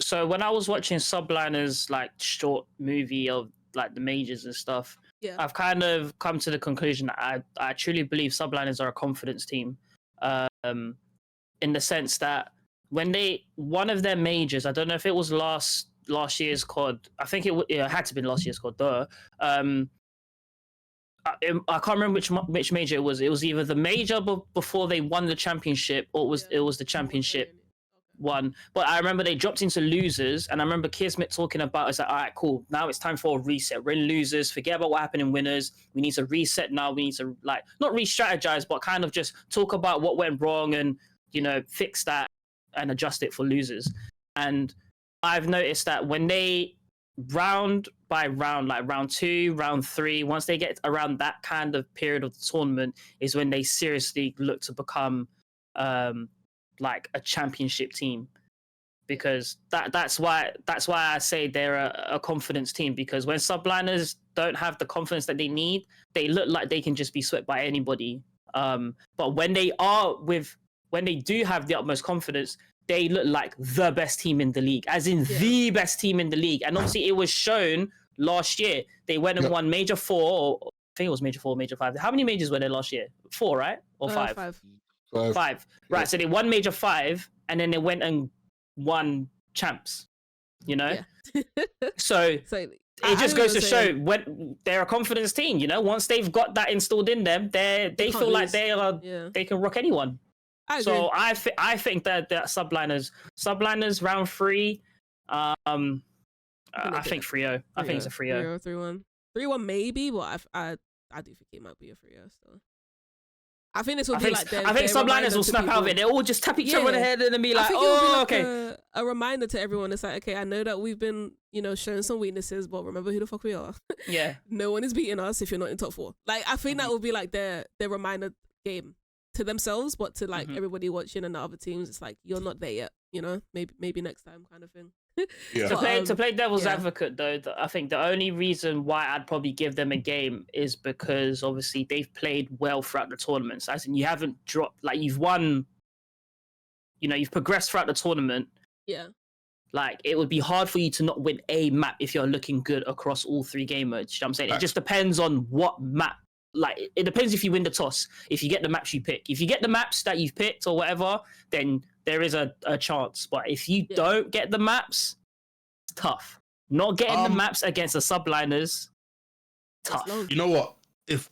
Speaker 3: So when I was watching Subliners like short movie of like the majors and stuff, I've kind of come to the conclusion that I truly believe Subliners are a confidence team, in the sense that when one of their majors, I don't know if it was last year's COD, I think it had to be last year's COD. I can't remember which major it was. It was either the major before they won the championship, or it was the championship one. But I remember they dropped into losers, and I remember Kismet talking about, it's like, all right, cool, now it's time for a reset. We're in losers, forget about what happened in winners. We need to reset now. We need to, like, not re-strategize, but kind of just talk about what went wrong and, you know, fix that and adjust it for losers. And I've noticed that when they round by round, like round 2, round 3, once they get around that kind of period of the tournament, is when they seriously look to become like a championship team. Because that's why I say they're a confidence team, because when Subliners don't have the confidence that they need, they look like they can just be swept by anybody. But when they do have the utmost confidence, they look like the best team in the league, as in the best team in the league. And obviously it was shown last year. They went and won Major 4, or I think it was Major 4, Major 5. How many majors were there last year? 4, right? Or 5? 5. Right, so they won Major 5, and then they went and won champs, you know? Yeah. so it just goes to show when they're a confidence team, you know? Once they've got that installed in them, they feel like they can rock anyone. So I think that Subliners round 3, I think 3-0. I think it's a 3-0.
Speaker 1: 3-1. 3-1 maybe, but I do think it might be a 3-0 still. I think this will be like
Speaker 3: I think Subliners will snap out of it. They'll all just tap each other on the head and then be like, okay.
Speaker 1: A reminder to everyone. It's like, okay, I know that we've been, you know, showing some weaknesses, but remember who the fuck we are.
Speaker 3: Yeah.
Speaker 1: No one is beating us if you're not in top 4. Like, I think that will be like their reminder game to themselves, but to like everybody watching and the other teams. It's like, you're not there yet, you know? Maybe next time kind of thing.
Speaker 2: Yeah.
Speaker 3: To play devil's advocate, though, I think the only reason why I'd probably give them a game is because obviously they've played well throughout the tournaments. As in, you haven't dropped, like, you've won, you know, you've progressed throughout the tournament.
Speaker 1: Yeah.
Speaker 3: Like, it would be hard for you to not win a map if you're looking good across all 3 game modes. You know what I'm saying? It just depends on what map. Like, it depends if you win the toss, if you get the maps you pick. If you get the maps that you've picked or whatever, then there is a chance. But if you don't get the maps, it's tough. Not getting the maps against the Subliners, tough.
Speaker 2: You know what? If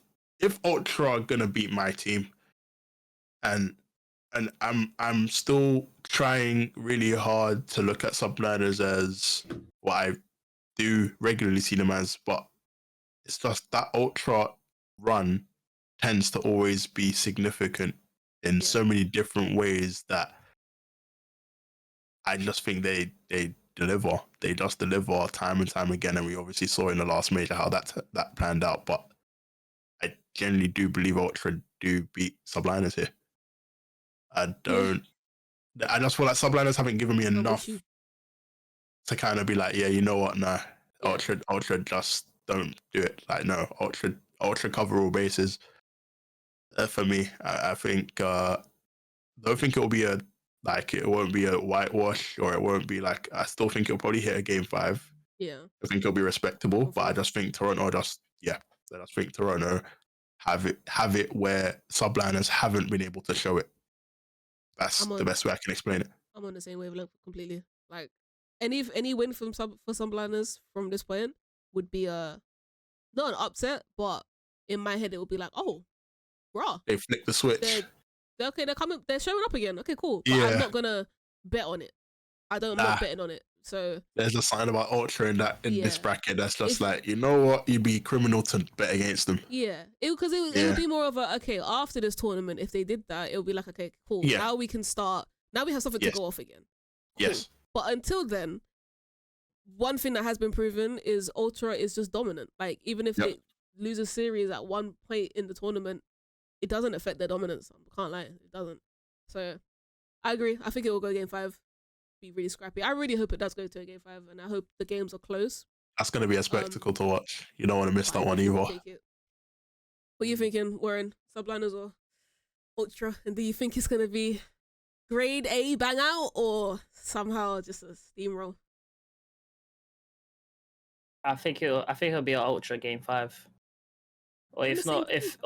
Speaker 2: Ultra are gonna beat my team, and I'm still trying really hard to look at Subliners as what I do regularly see them as, but it's just that Ultra run tends to always be significant in so many different ways that I just think they deliver. They just deliver time and time again, and we obviously saw in the last major how that panned out. But I generally do believe Ultra do beat Subliners here. I just feel like Subliners haven't given me enough to kind of be like, yeah, you know what, nah, Ultra just don't do it. Like, no, Ultra cover all bases. For me, I think don't think it'll be it won't be a whitewash, or it won't be like, I still think it'll probably hit a game 5.
Speaker 1: Yeah.
Speaker 2: I think it'll be respectable, but I just think Toronto have it where Subliners haven't been able to show it. That's the best way I can explain it.
Speaker 1: I'm on the same wavelength completely. Like, any win for Subliners from this point would be not an upset, but in my head it would be like, oh, bruh,
Speaker 2: they flicked the switch.
Speaker 1: They're coming. They're showing up again. Okay, cool. But I'm not gonna bet on it. I'm not betting on it. So
Speaker 2: there's a sign about Ultra in this bracket that's just like, you know what, you'd be criminal to bet against them.
Speaker 1: Yeah, because it would be more of a, okay, after this tournament, if they did that, it would be like, okay, cool. Yeah. Now we can start. Now we have something to go off again. Cool. Yes. But until then, one thing that has been proven is Ultra is just dominant. Like, even if they lose a series at one point in the tournament, it doesn't affect their dominance. I can't lie, it doesn't. So I agree. I think it will go game 5. Be really scrappy. I really hope it does go to a game 5, and I hope the games are close.
Speaker 2: That's going to be a spectacle to watch. You don't want to miss that one either.
Speaker 1: What are you thinking, Warren? Subliners or Ultra? And do you think it's going to be grade A bang out, or somehow just a steamroll?
Speaker 3: I think it'll be an Ultra game 5. Or if not, if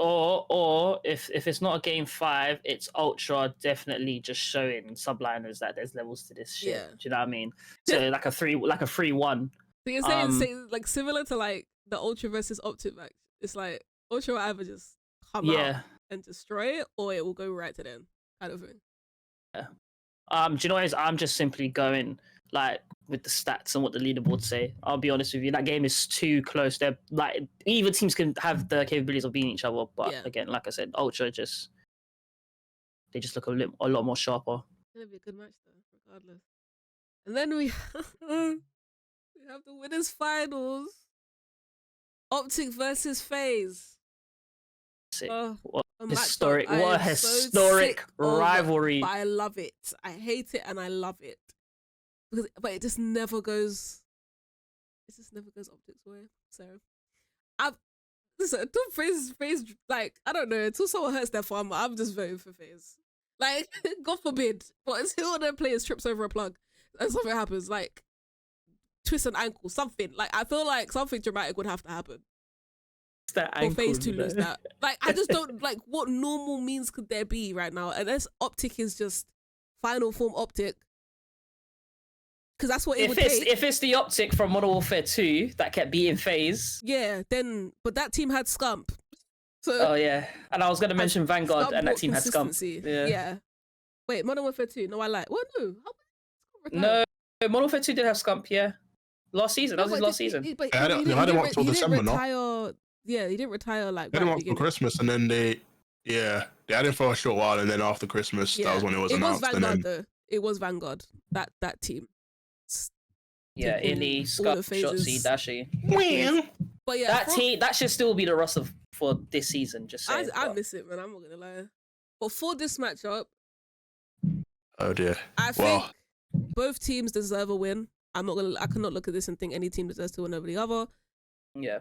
Speaker 3: it's not a game 5, it's Ultra definitely just showing Subliners that there's levels to this shit. Yeah. Do you know what I mean? So like a 3-1.
Speaker 1: So you're saying like similar to like the Ultra versus OpTic match. It's like Ultra will either just come out and destroy it, or it will go right to them, kind of thing.
Speaker 3: Yeah. Do you know what it is? I'm just simply going like with the stats and what the leaderboards say. I'll be honest with you, that game is too close. They're like, either teams can have the capabilities of beating each other, but again, like I said, Ultra they just look a lot more sharper.
Speaker 1: It's gonna be a good match though, regardless. And then we have the winners finals. OpTic versus Faze.
Speaker 3: What a historic rivalry.
Speaker 1: But I love it. I hate it and I love it. But it just never goes. It just never goes OpTic's way. So, listen, Faze, like, I don't know. Until someone hurts their farm, I'm just voting for Faze. Like, God forbid, but until one of their players trips over a plug and something happens, like twist an ankle, something. Like, I feel like something dramatic would have to happen. For Faze to lose that. Like, I just don't, like, what normal means could there be right now? Unless OpTic is just final form OpTic. Because that's what it would take.
Speaker 3: If it's the OpTic from Modern Warfare 2 that kept beating Faze.
Speaker 1: Yeah, then, but that team had Scump.
Speaker 3: So, and I was going to mention Vanguard, and that team had Scump.
Speaker 1: Yeah. Wait, Modern Warfare 2? No, I lied. Well,
Speaker 3: no. Modern Warfare 2 did have Scump, yeah. Last season, that was his last season.
Speaker 2: They had him up till December, no?
Speaker 1: Yeah, he didn't retire like.
Speaker 2: They had him up for Christmas, and then they had him for a short while, and then after Christmas, that was when it was announced.
Speaker 1: It was Vanguard, though. It was Vanguard, that team.
Speaker 3: Yeah, Illy, Scott, Shotzi, Dashi.
Speaker 1: But yeah,
Speaker 3: that should still be the roster for this season. Just saying.
Speaker 1: I miss it, man. I'm not gonna lie. But for this matchup,
Speaker 2: oh dear,
Speaker 1: I think both teams deserve a win. I cannot look at this and think any team deserves to win over the other.
Speaker 3: Yeah,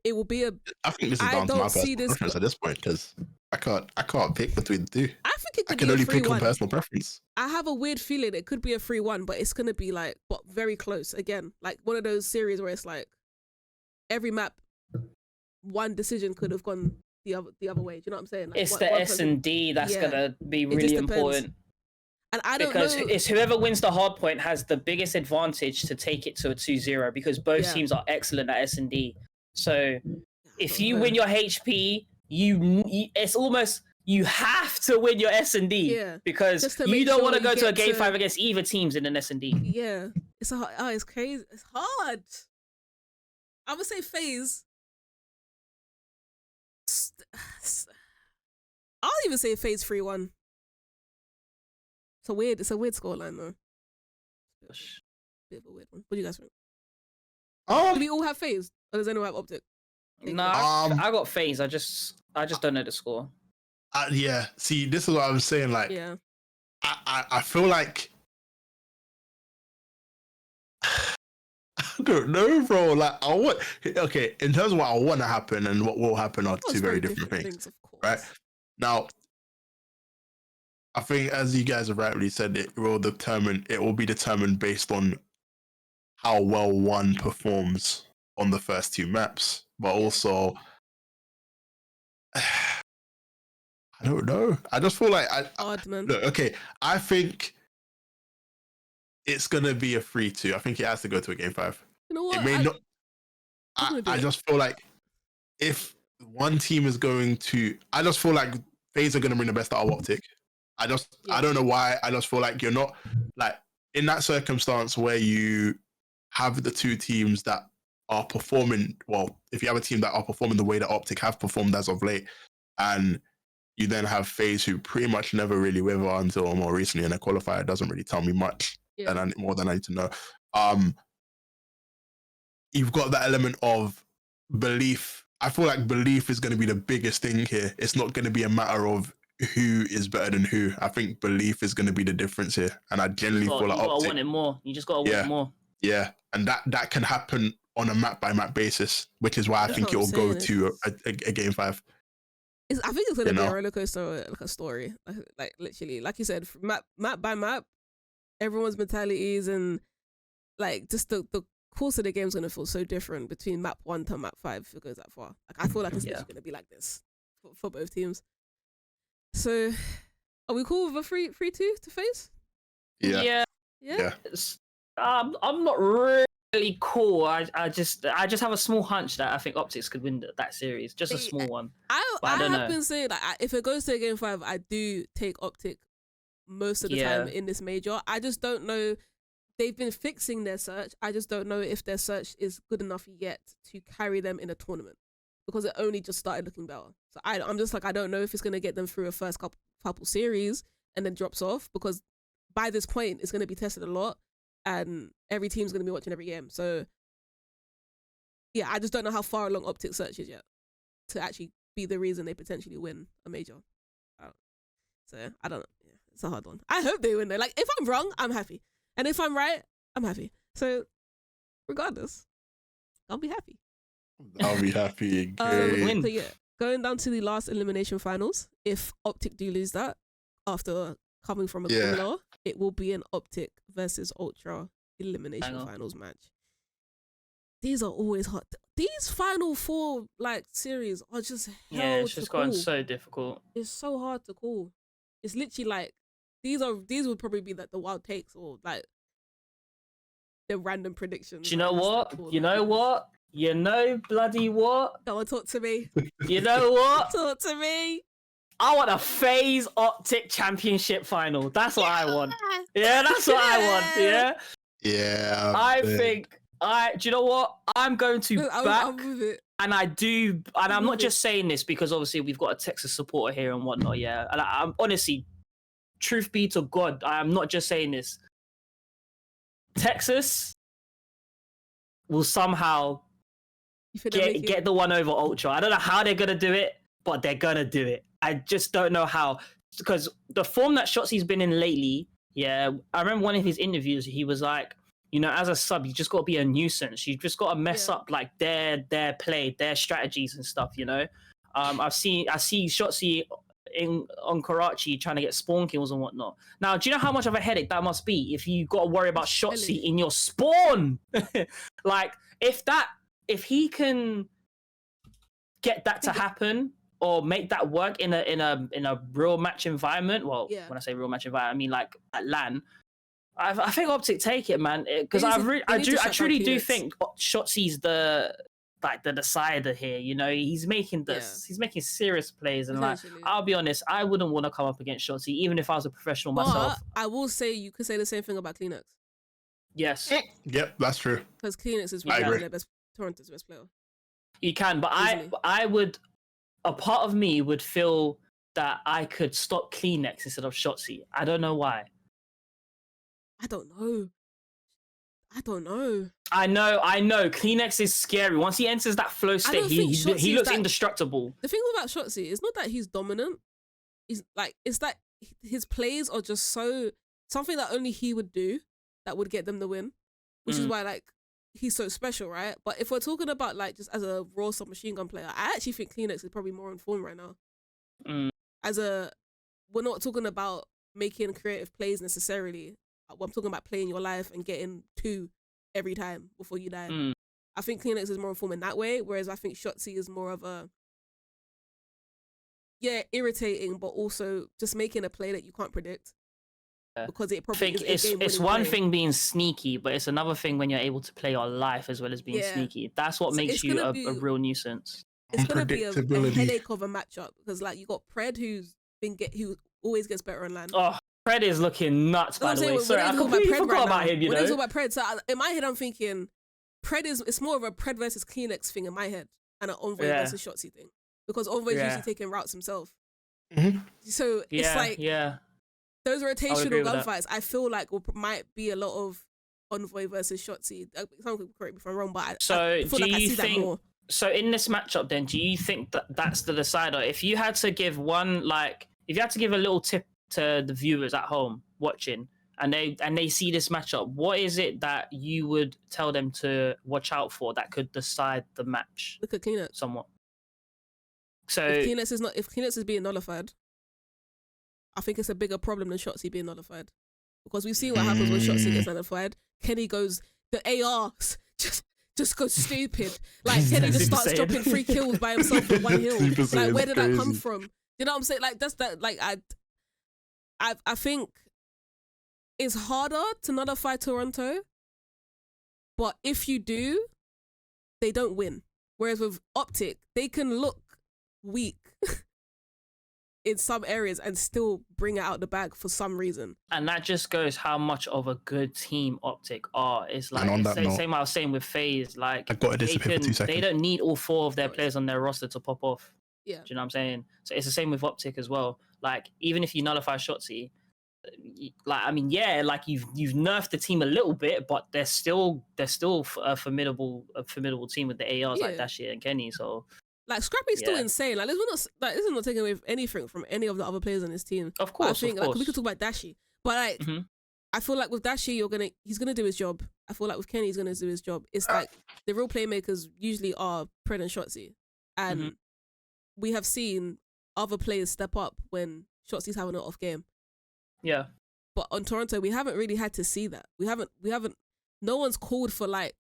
Speaker 1: it will be a.
Speaker 2: I think this is down to my personal preference at this point, because I can't pick between the two.
Speaker 1: I think it could
Speaker 2: be only pick on personal preference.
Speaker 1: I have a weird feeling it could be a 3-1, but it's gonna be like, but very close again. Like one of those series where it's like every map, one decision could have gone the other way. Do you know what I'm saying? Like,
Speaker 3: it's the S&D that's gonna be really important.
Speaker 1: And I don't
Speaker 3: because
Speaker 1: know.
Speaker 3: It's whoever wins the hard point has the biggest advantage to take it to a 2-0, because both teams are excellent at S&D. So if you win your HP, it's almost you have to win your S&D because you don't want to go to a game 5 against either teams in an S&D.
Speaker 1: Yeah, it's crazy. It's hard. I would say Faze. I'll even say Faze 3-1. It's a weird scoreline though. Bit of a weird one. What do you guys think? Do we all have Faze, or does anyone have OpTic?
Speaker 3: No, I got Faze. I just don't know the score.
Speaker 2: Yeah. See, this is what I was saying. Like, I feel like I don't know, bro. Like, in terms of what I want to happen and what will happen are two very different things, of course. Right? Now, I think, as you guys have rightly said, it will be determined based on how well one performs on the first two maps, but also I don't know. I just feel like I think it's gonna be a 3-2. I think it has to go to a game 5.
Speaker 1: You know what?
Speaker 2: It may not. I just feel like if one team is going to, I just feel like Faze are gonna bring the best out of OpTic. I don't know why. I just feel like you're not like in that circumstance where you have the two teams that are performing, well, if you have a team that are performing the way that OpTic have performed as of late, and you then have Faze, who pretty much never really waver until more recently in a qualifier, doesn't really tell me much more than I need to know. You've got that element of belief. I feel like belief is going to be the biggest thing here. It's not going to be a matter of who is better than who. I think belief is going to be the difference here. And I generally feel like
Speaker 3: you gotta want it more. You just gotta want it more.
Speaker 2: Yeah. And that can happen on a map by map basis, which is why I think it will go to a game 5.
Speaker 1: I think it's going to be a roller coaster, like a story. Like literally, like you said, map by map, everyone's mentalities and like just the course of the game is going to feel so different between map 1 to map 5 if it goes that far. Like I feel like it's literally going to be like this for both teams. So, are we cool with a 3-2 to Faze?
Speaker 2: Yeah.
Speaker 3: I'm not really cool. I just have a small hunch that I think OpTics could win that series. Just a small one. I don't know.
Speaker 1: I've been saying like if it goes to a game 5, I do take OpTic most of the time in this major. I just don't know. They've been fixing their search. I just don't know if their search is good enough yet to carry them in a tournament because it only just started looking better. So I'm just like, I don't know if it's going to get them through a first couple series and then drops off, because by this point it's going to be tested a lot and every team's going to be watching every game. So yeah, I just don't know how far along OpTic search is yet to actually be the reason they potentially win a major. So I don't know. Yeah, it's a hard one. I hope they win though. Like if I'm wrong, I'm happy. And if I'm right, I'm happy. So, regardless, I'll be happy.
Speaker 2: I'll be happy.
Speaker 1: So yeah, going down to the last elimination finals, if OpTic do lose that after coming from a Guerrilla, it will be an OpTic versus Ultra elimination finals match. These are always hard. These final 4 like series are just
Speaker 3: it's just gotten so difficult.
Speaker 1: It's so hard to call. It's literally like these would probably be like the wild takes or like the random predictions.
Speaker 3: Do you know what? You know what? You know bloody what?
Speaker 1: Go on, talk to me.
Speaker 3: You know what?
Speaker 1: Talk to me.
Speaker 3: I want a Faze OpTic championship final. That's what I want. Yeah, that's what I want. Yeah.
Speaker 2: Yeah.
Speaker 3: I think do you know what? I'm going to back. And I'm not just saying this because obviously we've got a Texas supporter here and whatnot, yeah. And I'm honestly, truth be to God, I am not just saying this. Texas will somehow get the one over Ultra. I don't know how they're gonna do it, but they're gonna do it. I just don't know how, because the form that Shotzi's been in lately, yeah. I remember one of his interviews, he was like, you know, as a sub, you just got to be a nuisance. You just got to mess up like their play, their strategies and stuff. You know, I see Shotzi on Karachi trying to get spawn kills and whatnot. Now, do you know how much of a headache that must be if you got to worry about Shotzi in your spawn? Like, if he can get that to happen or make that work in a real match environment. Well, when I say real match environment, I mean like at LAN. I think OpTic take it, man, because I truly do think Shotzi's the decider here. You know, he's making serious plays, and like I'll be honest, I wouldn't want to come up against Shotzi even if I was a professional myself.
Speaker 1: I will say you could say the same thing about Kleenex.
Speaker 3: Yes.
Speaker 2: Yep, that's true.
Speaker 1: Because Kleenex is really their best, Toronto's best player.
Speaker 3: You can, but I would. A part of me would feel that I could stop Kleenex instead of Shotzi. I don't know why.
Speaker 1: I don't know.
Speaker 3: I know. Kleenex is scary. Once he enters that flow state, he looks indestructible.
Speaker 1: The thing about Shotzi is not that he's dominant. It's that his plays are just so something that only he would do that would get them the win, which is why like he's so special, right? But if we're talking about like just as a raw submachine gun player, I actually think Kleenex is probably more in form right now. We're not talking about making creative plays necessarily. I'm talking about playing your life and getting 2 every time before you die. I think Kleenex is more in form in that way, whereas I think Shotzi is more of a irritating, but also just making a play that you can't predict. Because it probably
Speaker 3: it's one thing being sneaky, but it's another thing when you're able to play your life as well as being sneaky. That's what makes you a real nuisance.
Speaker 1: It's gonna be a headache of a matchup because like you got Pred who always gets better on LAN.
Speaker 3: Oh, Pred is looking nuts, by the way. Sorry, I completely forgot about him, you know?
Speaker 1: When I talk about Pred, so in my head, I'm thinking it's more of a Pred versus Kleenex thing in my head and an Envoy versus Shotzzy thing. Because Envoy's usually taking routes himself. So it's like those rotational gunfights, I feel like might be a lot of Envoy versus Shotzzy. Someone could correct me if I'm wrong, but I feel like I see that more.
Speaker 3: So in this matchup then, do you think that that's the decider? If you had to give if you had to give a little tip to the viewers at home watching and they see this matchup, what is it that you would tell them to watch out for that could decide the match?
Speaker 1: Look at Kleenex.
Speaker 3: Somewhat. So
Speaker 1: if Kleenex is being nullified, I think it's a bigger problem than Shotzzy being nullified. Because we've seen what happens when Shotzzy gets nullified. Kenny goes, the ARs just goes stupid. Like Kenny just starts dropping 3 kills by himself in one hill. Like where did that come from? You know what I'm saying? Like that's that. Like I think it's harder to nullify Toronto, but if you do, they don't win. Whereas with OpTic, they can look weak in some areas and still bring it out the bag for some reason.
Speaker 3: And that just goes how much of a good team OpTic are. It's like same I was saying with Faze. Like
Speaker 2: I got to disappear for 2 seconds.
Speaker 3: They don't need all 4 of their players on their roster to pop off.
Speaker 1: Yeah.
Speaker 3: Do you know what I'm saying? So it's the same with OpTic as well. Like even if you nullify Shotzzy, like I mean, yeah, like you've nerfed the team a little bit, but they're still a formidable team with the ARs like Dashi and Kenny. So
Speaker 1: like Scrappy's still insane. Like this is not taking away anything from any of the other players on this team.
Speaker 3: Of course,
Speaker 1: I think like we could talk about Dashi, but like I feel like with Dashi he's gonna do his job. I feel like with Kenny he's gonna do his job. It's like the real playmakers usually are Pred and Shotzzy, and we have seen other players step up when Shotzzy's having an off game.
Speaker 3: Yeah.
Speaker 1: But on Toronto, we haven't really had to see that. We haven't, no one's called for like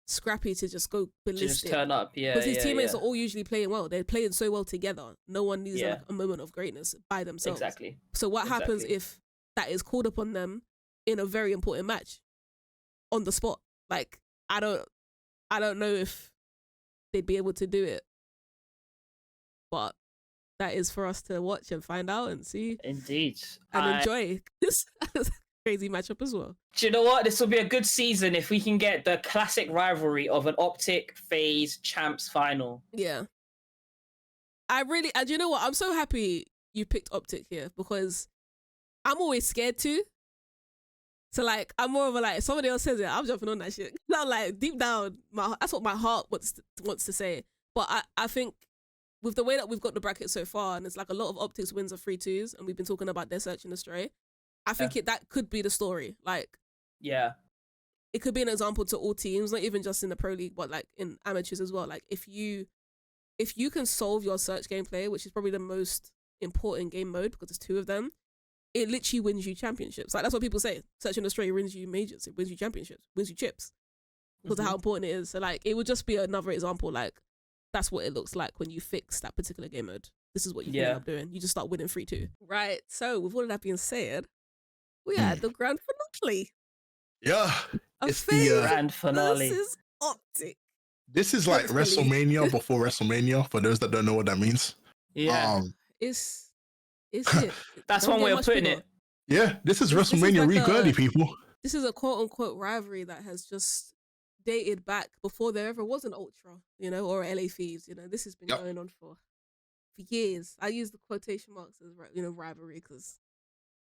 Speaker 1: Scrappy to just go ballistic.
Speaker 3: Just turn up,
Speaker 1: Because his teammates are all usually playing well. They're playing so well together. No one needs like, a moment of greatness by themselves.
Speaker 3: Exactly.
Speaker 1: So what happens if that is called upon them in a very important match on the spot? Like, I don't know if they'd be able to do it. But that is for us to watch and find out and see.
Speaker 3: Indeed.
Speaker 1: And enjoy this crazy matchup as well.
Speaker 3: Do you know what? This will be a good season if we can get the classic rivalry of an OpTic Faze champs final.
Speaker 1: Yeah. And you know what? I'm so happy you picked OpTic here because I'm always scared too. So like, I'm more of a like, if somebody else says it, I'm jumping on that shit. Now like, deep down, that's what my heart wants to say. But I think with the way that we've got the bracket so far, and it's like a lot of OpTic's wins are 3-2s, and we've been talking about their search and astray, I think that could be the story. Like, it could be an example to all teams, not even just in the Pro League, but like in amateurs as well. Like, if you can solve your search gameplay, which is probably the most important game mode because there's 2 of them, it literally wins you championships. Like, that's what people say. Search and astray wins you majors, it wins you championships, wins you chips because of how important it is. So like, it would just be another example. Like, that's what it looks like when you fix that particular game mode. This is what you end up doing. You just start winning 3-2. Right. So with all of that being said, we had the grand finale.
Speaker 2: Yeah.
Speaker 3: It's the grand finale.
Speaker 1: This is OpTic.
Speaker 2: This is like WrestleMania before WrestleMania, for those that don't know what that means.
Speaker 3: Yeah.
Speaker 1: It's it.
Speaker 3: That's one way of putting it.
Speaker 2: Yeah. This is WrestleMania re-girly, people.
Speaker 1: This is a quote-unquote rivalry that has just dated back before there ever was an Ultra, you know, or LA Thieves. You know, this has been going on for years. I use the quotation marks as, you know, rivalry because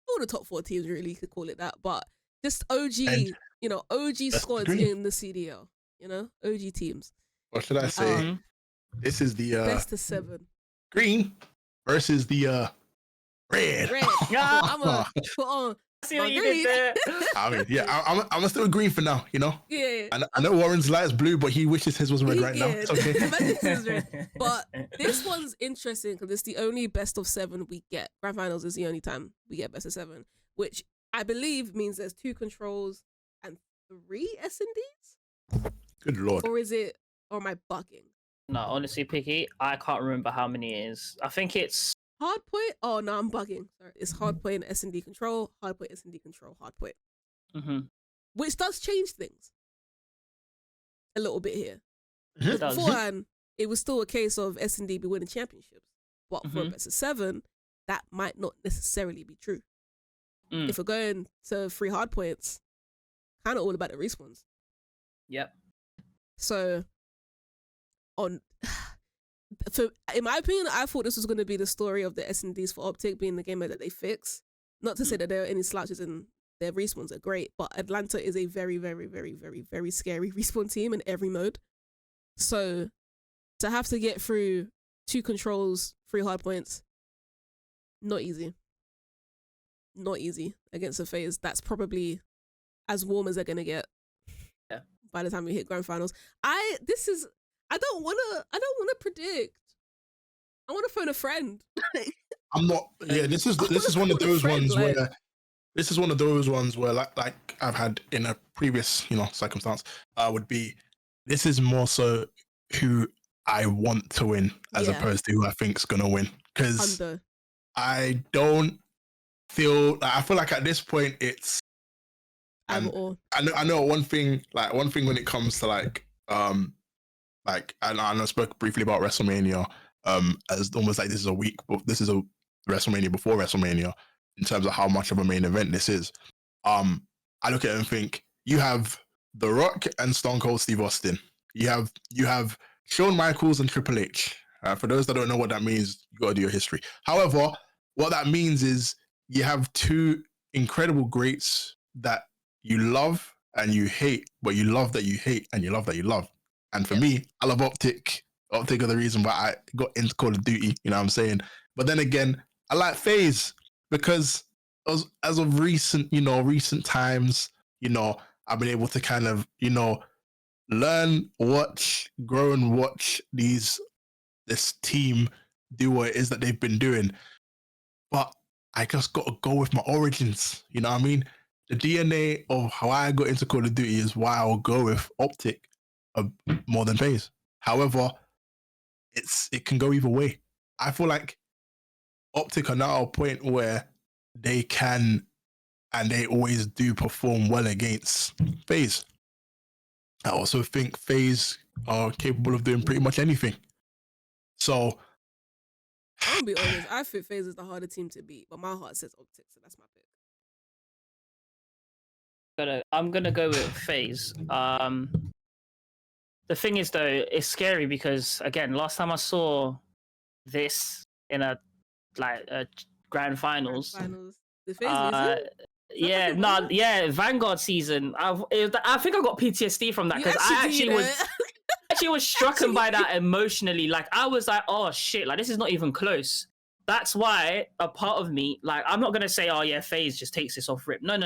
Speaker 1: all the top 4 teams really could call it that, but just OG, you know, OG squads in the CDL, you know, OG teams.
Speaker 2: What should I say? This is the
Speaker 1: best of 7
Speaker 2: green versus the red.
Speaker 1: I'm gonna put on.
Speaker 3: See what you did there.
Speaker 2: I mean, yeah, I'm still green for now, you know?
Speaker 1: Yeah.
Speaker 2: I know Warren's lights blue, but he wishes his was red right now. It's
Speaker 1: okay. But this one's interesting because it's the only best of 7 we get. Grand finals is the only time we get best of 7, which I believe means there's 2 controls and 3 S&Ds.
Speaker 2: Good Lord.
Speaker 1: Or am I bugging?
Speaker 3: No, honestly, Picky, I can't remember how many it is. I think it's
Speaker 1: Hardpoint? Oh no, I'm bugging. Sorry, it's hardpoint, S&D control, hardpoint, S&D control, hardpoint. Which does change things a little bit here. Beforehand, it was still a case of S&D be winning championships, but for a best of 7, that might not necessarily be true. if we're going to 3 hard points, kind of all about the respawns.
Speaker 3: Yep.
Speaker 1: So, in my opinion, I thought this was going to be the story of the S&Ds for OpTic being the game mode that they fix. Not to say that there are any slouches in their respawns are great, but Atlanta is a very, very, very, very, very scary respawn team in every mode. So, to have to get through 2 controls, 3 hard points, not easy. Not easy against a Faze that's probably as warm as they're gonna get.
Speaker 3: Yeah.
Speaker 1: By the time we hit grand finals, I don't wanna predict. I wanna phone a friend.
Speaker 2: I'm not. Yeah, this is one of those ones where. This is one of those ones where, like I've had in a previous, circumstance, would be. This is more so who I want to win as opposed to who I think's gonna win, because I don't feel. I feel like at this point it's. I know one thing when it comes to and I spoke briefly about WrestleMania, as almost like this is a week, but this is a WrestleMania before WrestleMania in terms of how much of a main event this is. I look at it and think you have The Rock and Stone Cold Steve Austin. You have Shawn Michaels and Triple H. For those that don't know what that means, you gotta do your history. However, what that means is you have 2 incredible greats that you love and you hate, but you love that you hate and you love that you love. And for me, I love OpTic. OpTic are the reason why I got into Call of Duty, you know what I'm saying? But then again, I like Faze because as of recent times, I've been able to kind of, learn, watch, grow and watch this team do what it is that they've been doing. But I just got to go with my origins, you know what I mean? The DNA of how I got into Call of Duty is why I'll go with OpTic more than Faze. However, it can go either way. I feel like OpTic are now at a point where they can and they always do perform well against Faze. I also think Faze are capable of doing pretty much anything. So
Speaker 1: I'm gonna be honest, I think Faze is the harder team to beat, but my heart says OpTic, so that's my pick.
Speaker 3: I'm gonna go with Faze. The thing is though, it's scary because again, last time I saw this in a grand finals.
Speaker 1: The Faze
Speaker 3: Vanguard season. I think I got PTSD from that because I actually was struck by that emotionally. Like I was like, oh shit, like this is not even close. That's why a part of me, like, I'm not gonna say, oh yeah, Faze just takes this off rip. No.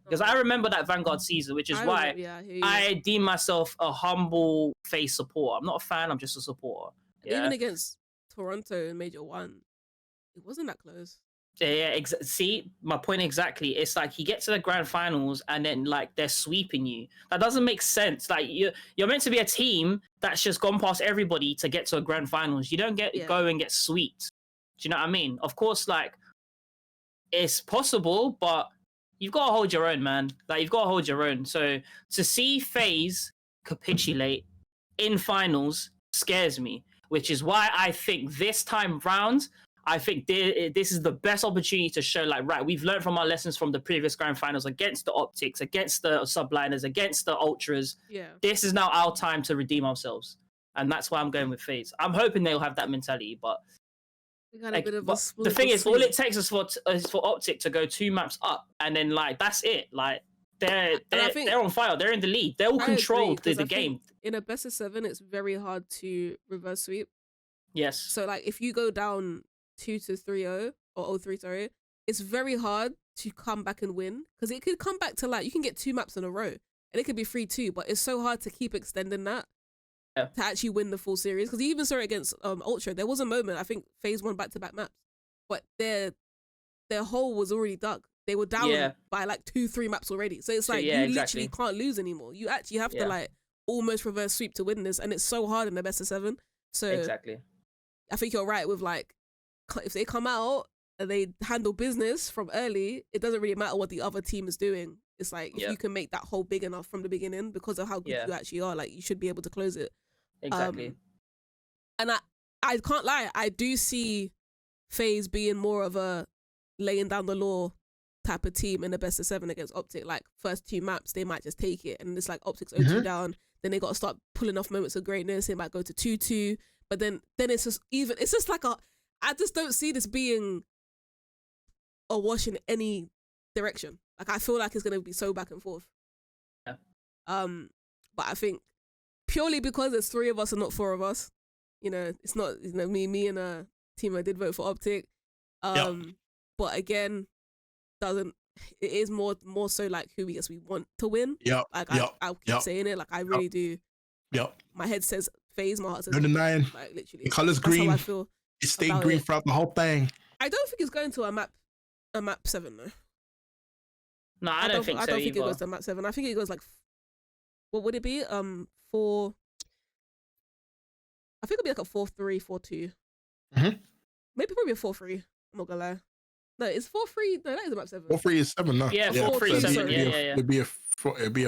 Speaker 3: Because I remember that Vanguard season, which is why I deem myself a humble Faze supporter. I'm not a fan. I'm just a supporter. Yeah?
Speaker 1: Even against Toronto in Major 1, it wasn't that close.
Speaker 3: See, my point exactly. It's like you get to the grand finals and then like they're sweeping you. That doesn't make sense. Like you're meant to be a team that's just gone past everybody to get to a grand finals. You don't go and get swept. Do you know what I mean? Of course, like it's possible, but you've got to hold your own, man. Like you've got to hold your own. So to see Faze capitulate in finals scares me, which is why I think this time round, I think this is the best opportunity to show, like, right, we've learned from our lessons from the previous grand finals against the OpTics, against the Subliners, against the Ultras.
Speaker 1: Yeah.
Speaker 3: This is now our time to redeem ourselves. And that's why I'm going with Faze. I'm hoping they'll have that mentality, but the thing is, all it takes is for OpTic to go 2 maps up, and then like that's it. Like they're on fire. They're in the lead. They will control the game.
Speaker 1: In a best of 7, it's very hard to reverse sweep.
Speaker 3: Yes.
Speaker 1: So like if you go down 2-3-0 or 0-3, sorry, it's very hard to come back and win because it could come back to like you can get 2 maps in a row and it could be 3-2, but it's so hard to keep extending that. To actually win the full series, because you even saw it against Ultra. There was a moment, I think Faze won back-to-back maps, but their hole was already dug. They were down by like 2-3 maps already. So it's like you literally can't lose anymore. You actually have to like almost reverse sweep to win this, and it's so hard in the best of 7. So I think you're right with like if they come out and they handle business from early, it doesn't really matter what the other team is doing. It's like if you can make that hole big enough from the beginning because of how good you actually are, like you should be able to close it.
Speaker 3: Exactly.
Speaker 1: And I can't lie, I do see Faze being more of a laying down the law type of team in the best of 7 against OpTic. Like first 2 maps, they might just take it, and it's like OpTic's 0-2 down. Then they got to start pulling off moments of greatness. It might go to 2-2, but then it's just even. It's just like I just don't see this being a wash in any direction. Like I feel like it's gonna be so back and forth.
Speaker 3: Yeah.
Speaker 1: But I think purely because there's 3 of us and not 4 of us, you know, it's not, you know, me and a team I did vote for OpTic. But again, it is more so like who we want to win. Like I'll keep saying it. Like I really do. My head says Faze, my heart says
Speaker 2: no denying.
Speaker 1: Like literally,
Speaker 2: the color's green. How I feel. It stayed green throughout the whole thing.
Speaker 1: I don't think it's going to a map 7 though.
Speaker 3: No, I don't think so. I don't think
Speaker 1: it goes to map 7. I think it goes like, what would it be? 4. I think it'll be like a 4-3, 4-2. Maybe probably a 4-3. I'm not gonna lie. No, it's 4-3. No, that is a map 7.
Speaker 2: 4-3 is 7. No.
Speaker 3: Yeah, 4-3 7. Yeah.
Speaker 2: It'd be a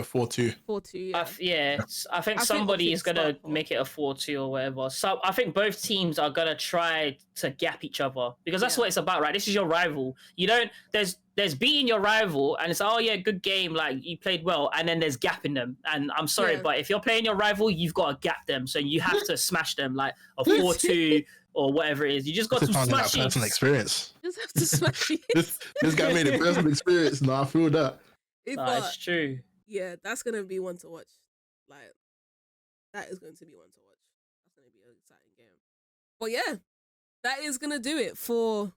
Speaker 2: 4-2.
Speaker 1: 4-2.
Speaker 3: Yeah. I think somebody is gonna make it a 4-2 or whatever. So I think both teams are gonna try to gap each other because that's what it's about, right? This is your rival. You don't. There's beating your rival, and it's good game, like you played well, and then there's gapping them. And I'm sorry, but if you're playing your rival, you've got to gap them. So you have to smash them like a 4-2 or whatever it is. You just got to smash it.
Speaker 2: Personal experience.
Speaker 1: Just have to smash it.
Speaker 2: this guy made it personal experience. No, I feel that.
Speaker 3: It's true.
Speaker 1: Yeah, that's gonna be one to watch. Like that is going to be one to watch. That's gonna be an exciting game. But yeah, that is gonna do it for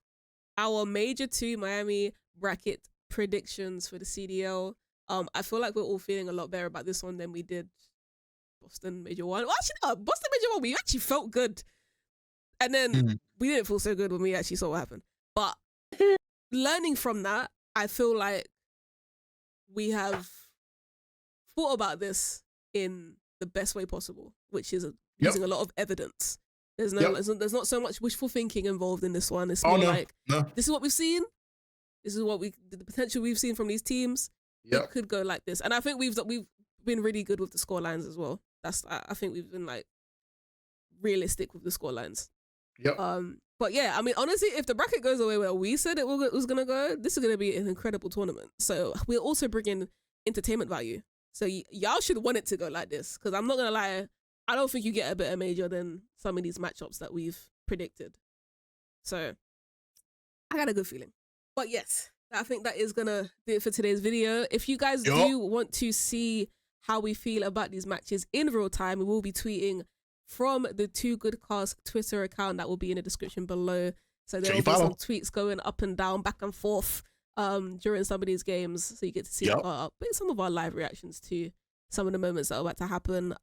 Speaker 1: our Major 2 Miami bracket predictions for the CDL. I feel like we're all feeling a lot better about this one than we did Boston Major 1. Well, actually, no, Boston Major 1, we actually felt good. And then we didn't feel so good when we actually saw what happened. But learning from that, I feel like we have thought about this in the best way possible, which is using a lot of evidence. There's not so much wishful thinking involved in this one. It's more this is what we've seen. This is what the potential we've seen from these teams. It could go like this, and I think we've been really good with the score lines as well. I think we've been like realistic with the score lines. But yeah, I mean, honestly, if the bracket goes away where we said it was gonna go, this is gonna be an incredible tournament. So we're also bringing entertainment value. So y'all should want it to go like this, because I'm not gonna lie, I don't think you get a better major than some of these matchups that we've predicted. So I got a good feeling. But yes, I think that is gonna do it for today's video. If you guys do want to see how we feel about these matches in real time, we will be tweeting from the 2GUDCAST Twitter account that will be in the description below. So there will be some tweets going up and down, back and forth during some of these games. So you get to see some of our live reactions to some of the moments that are about to happen.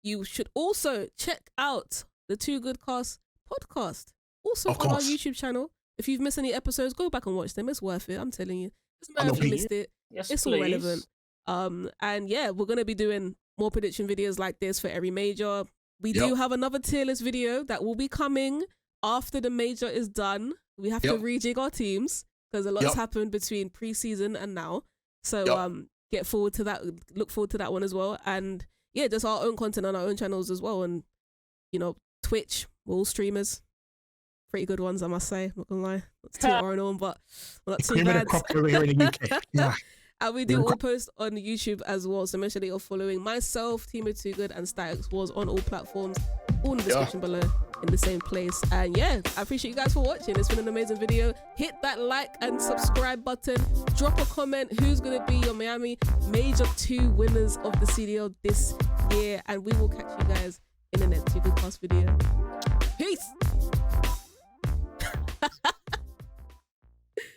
Speaker 1: You should also check out the 2GUDCAST podcast, also on our YouTube channel. If you've missed any episodes, go back and watch them. It's worth it. I'm telling you. Doesn't matter if you missed it. It's all relevant. And yeah, we're gonna be doing more prediction videos like this for every major. We do have another tier list video that will be coming after the major is done. We have to rejig our teams because a lot's happened between preseason and now. So get forward to that. Look forward to that one as well. And yeah, just our own content on our own channels as well. And you know, Twitch, we're all streamers. Pretty good ones, I must say. I'm not gonna lie. Not too original, but not too bad.
Speaker 2: Over here in the UK. Yeah.
Speaker 1: And we do all post on YouTube as well. So make sure that you're following myself, Team 2 Good, and Static Wars on all platforms. All in the description below in the same place. And yeah, I appreciate you guys for watching. It's been an amazing video. Hit that like and subscribe button. Drop a comment. Who's going to be your Miami Major 2 winners of the CDL this year? And we will catch you guys in the next 2GUDCAST video. Peace.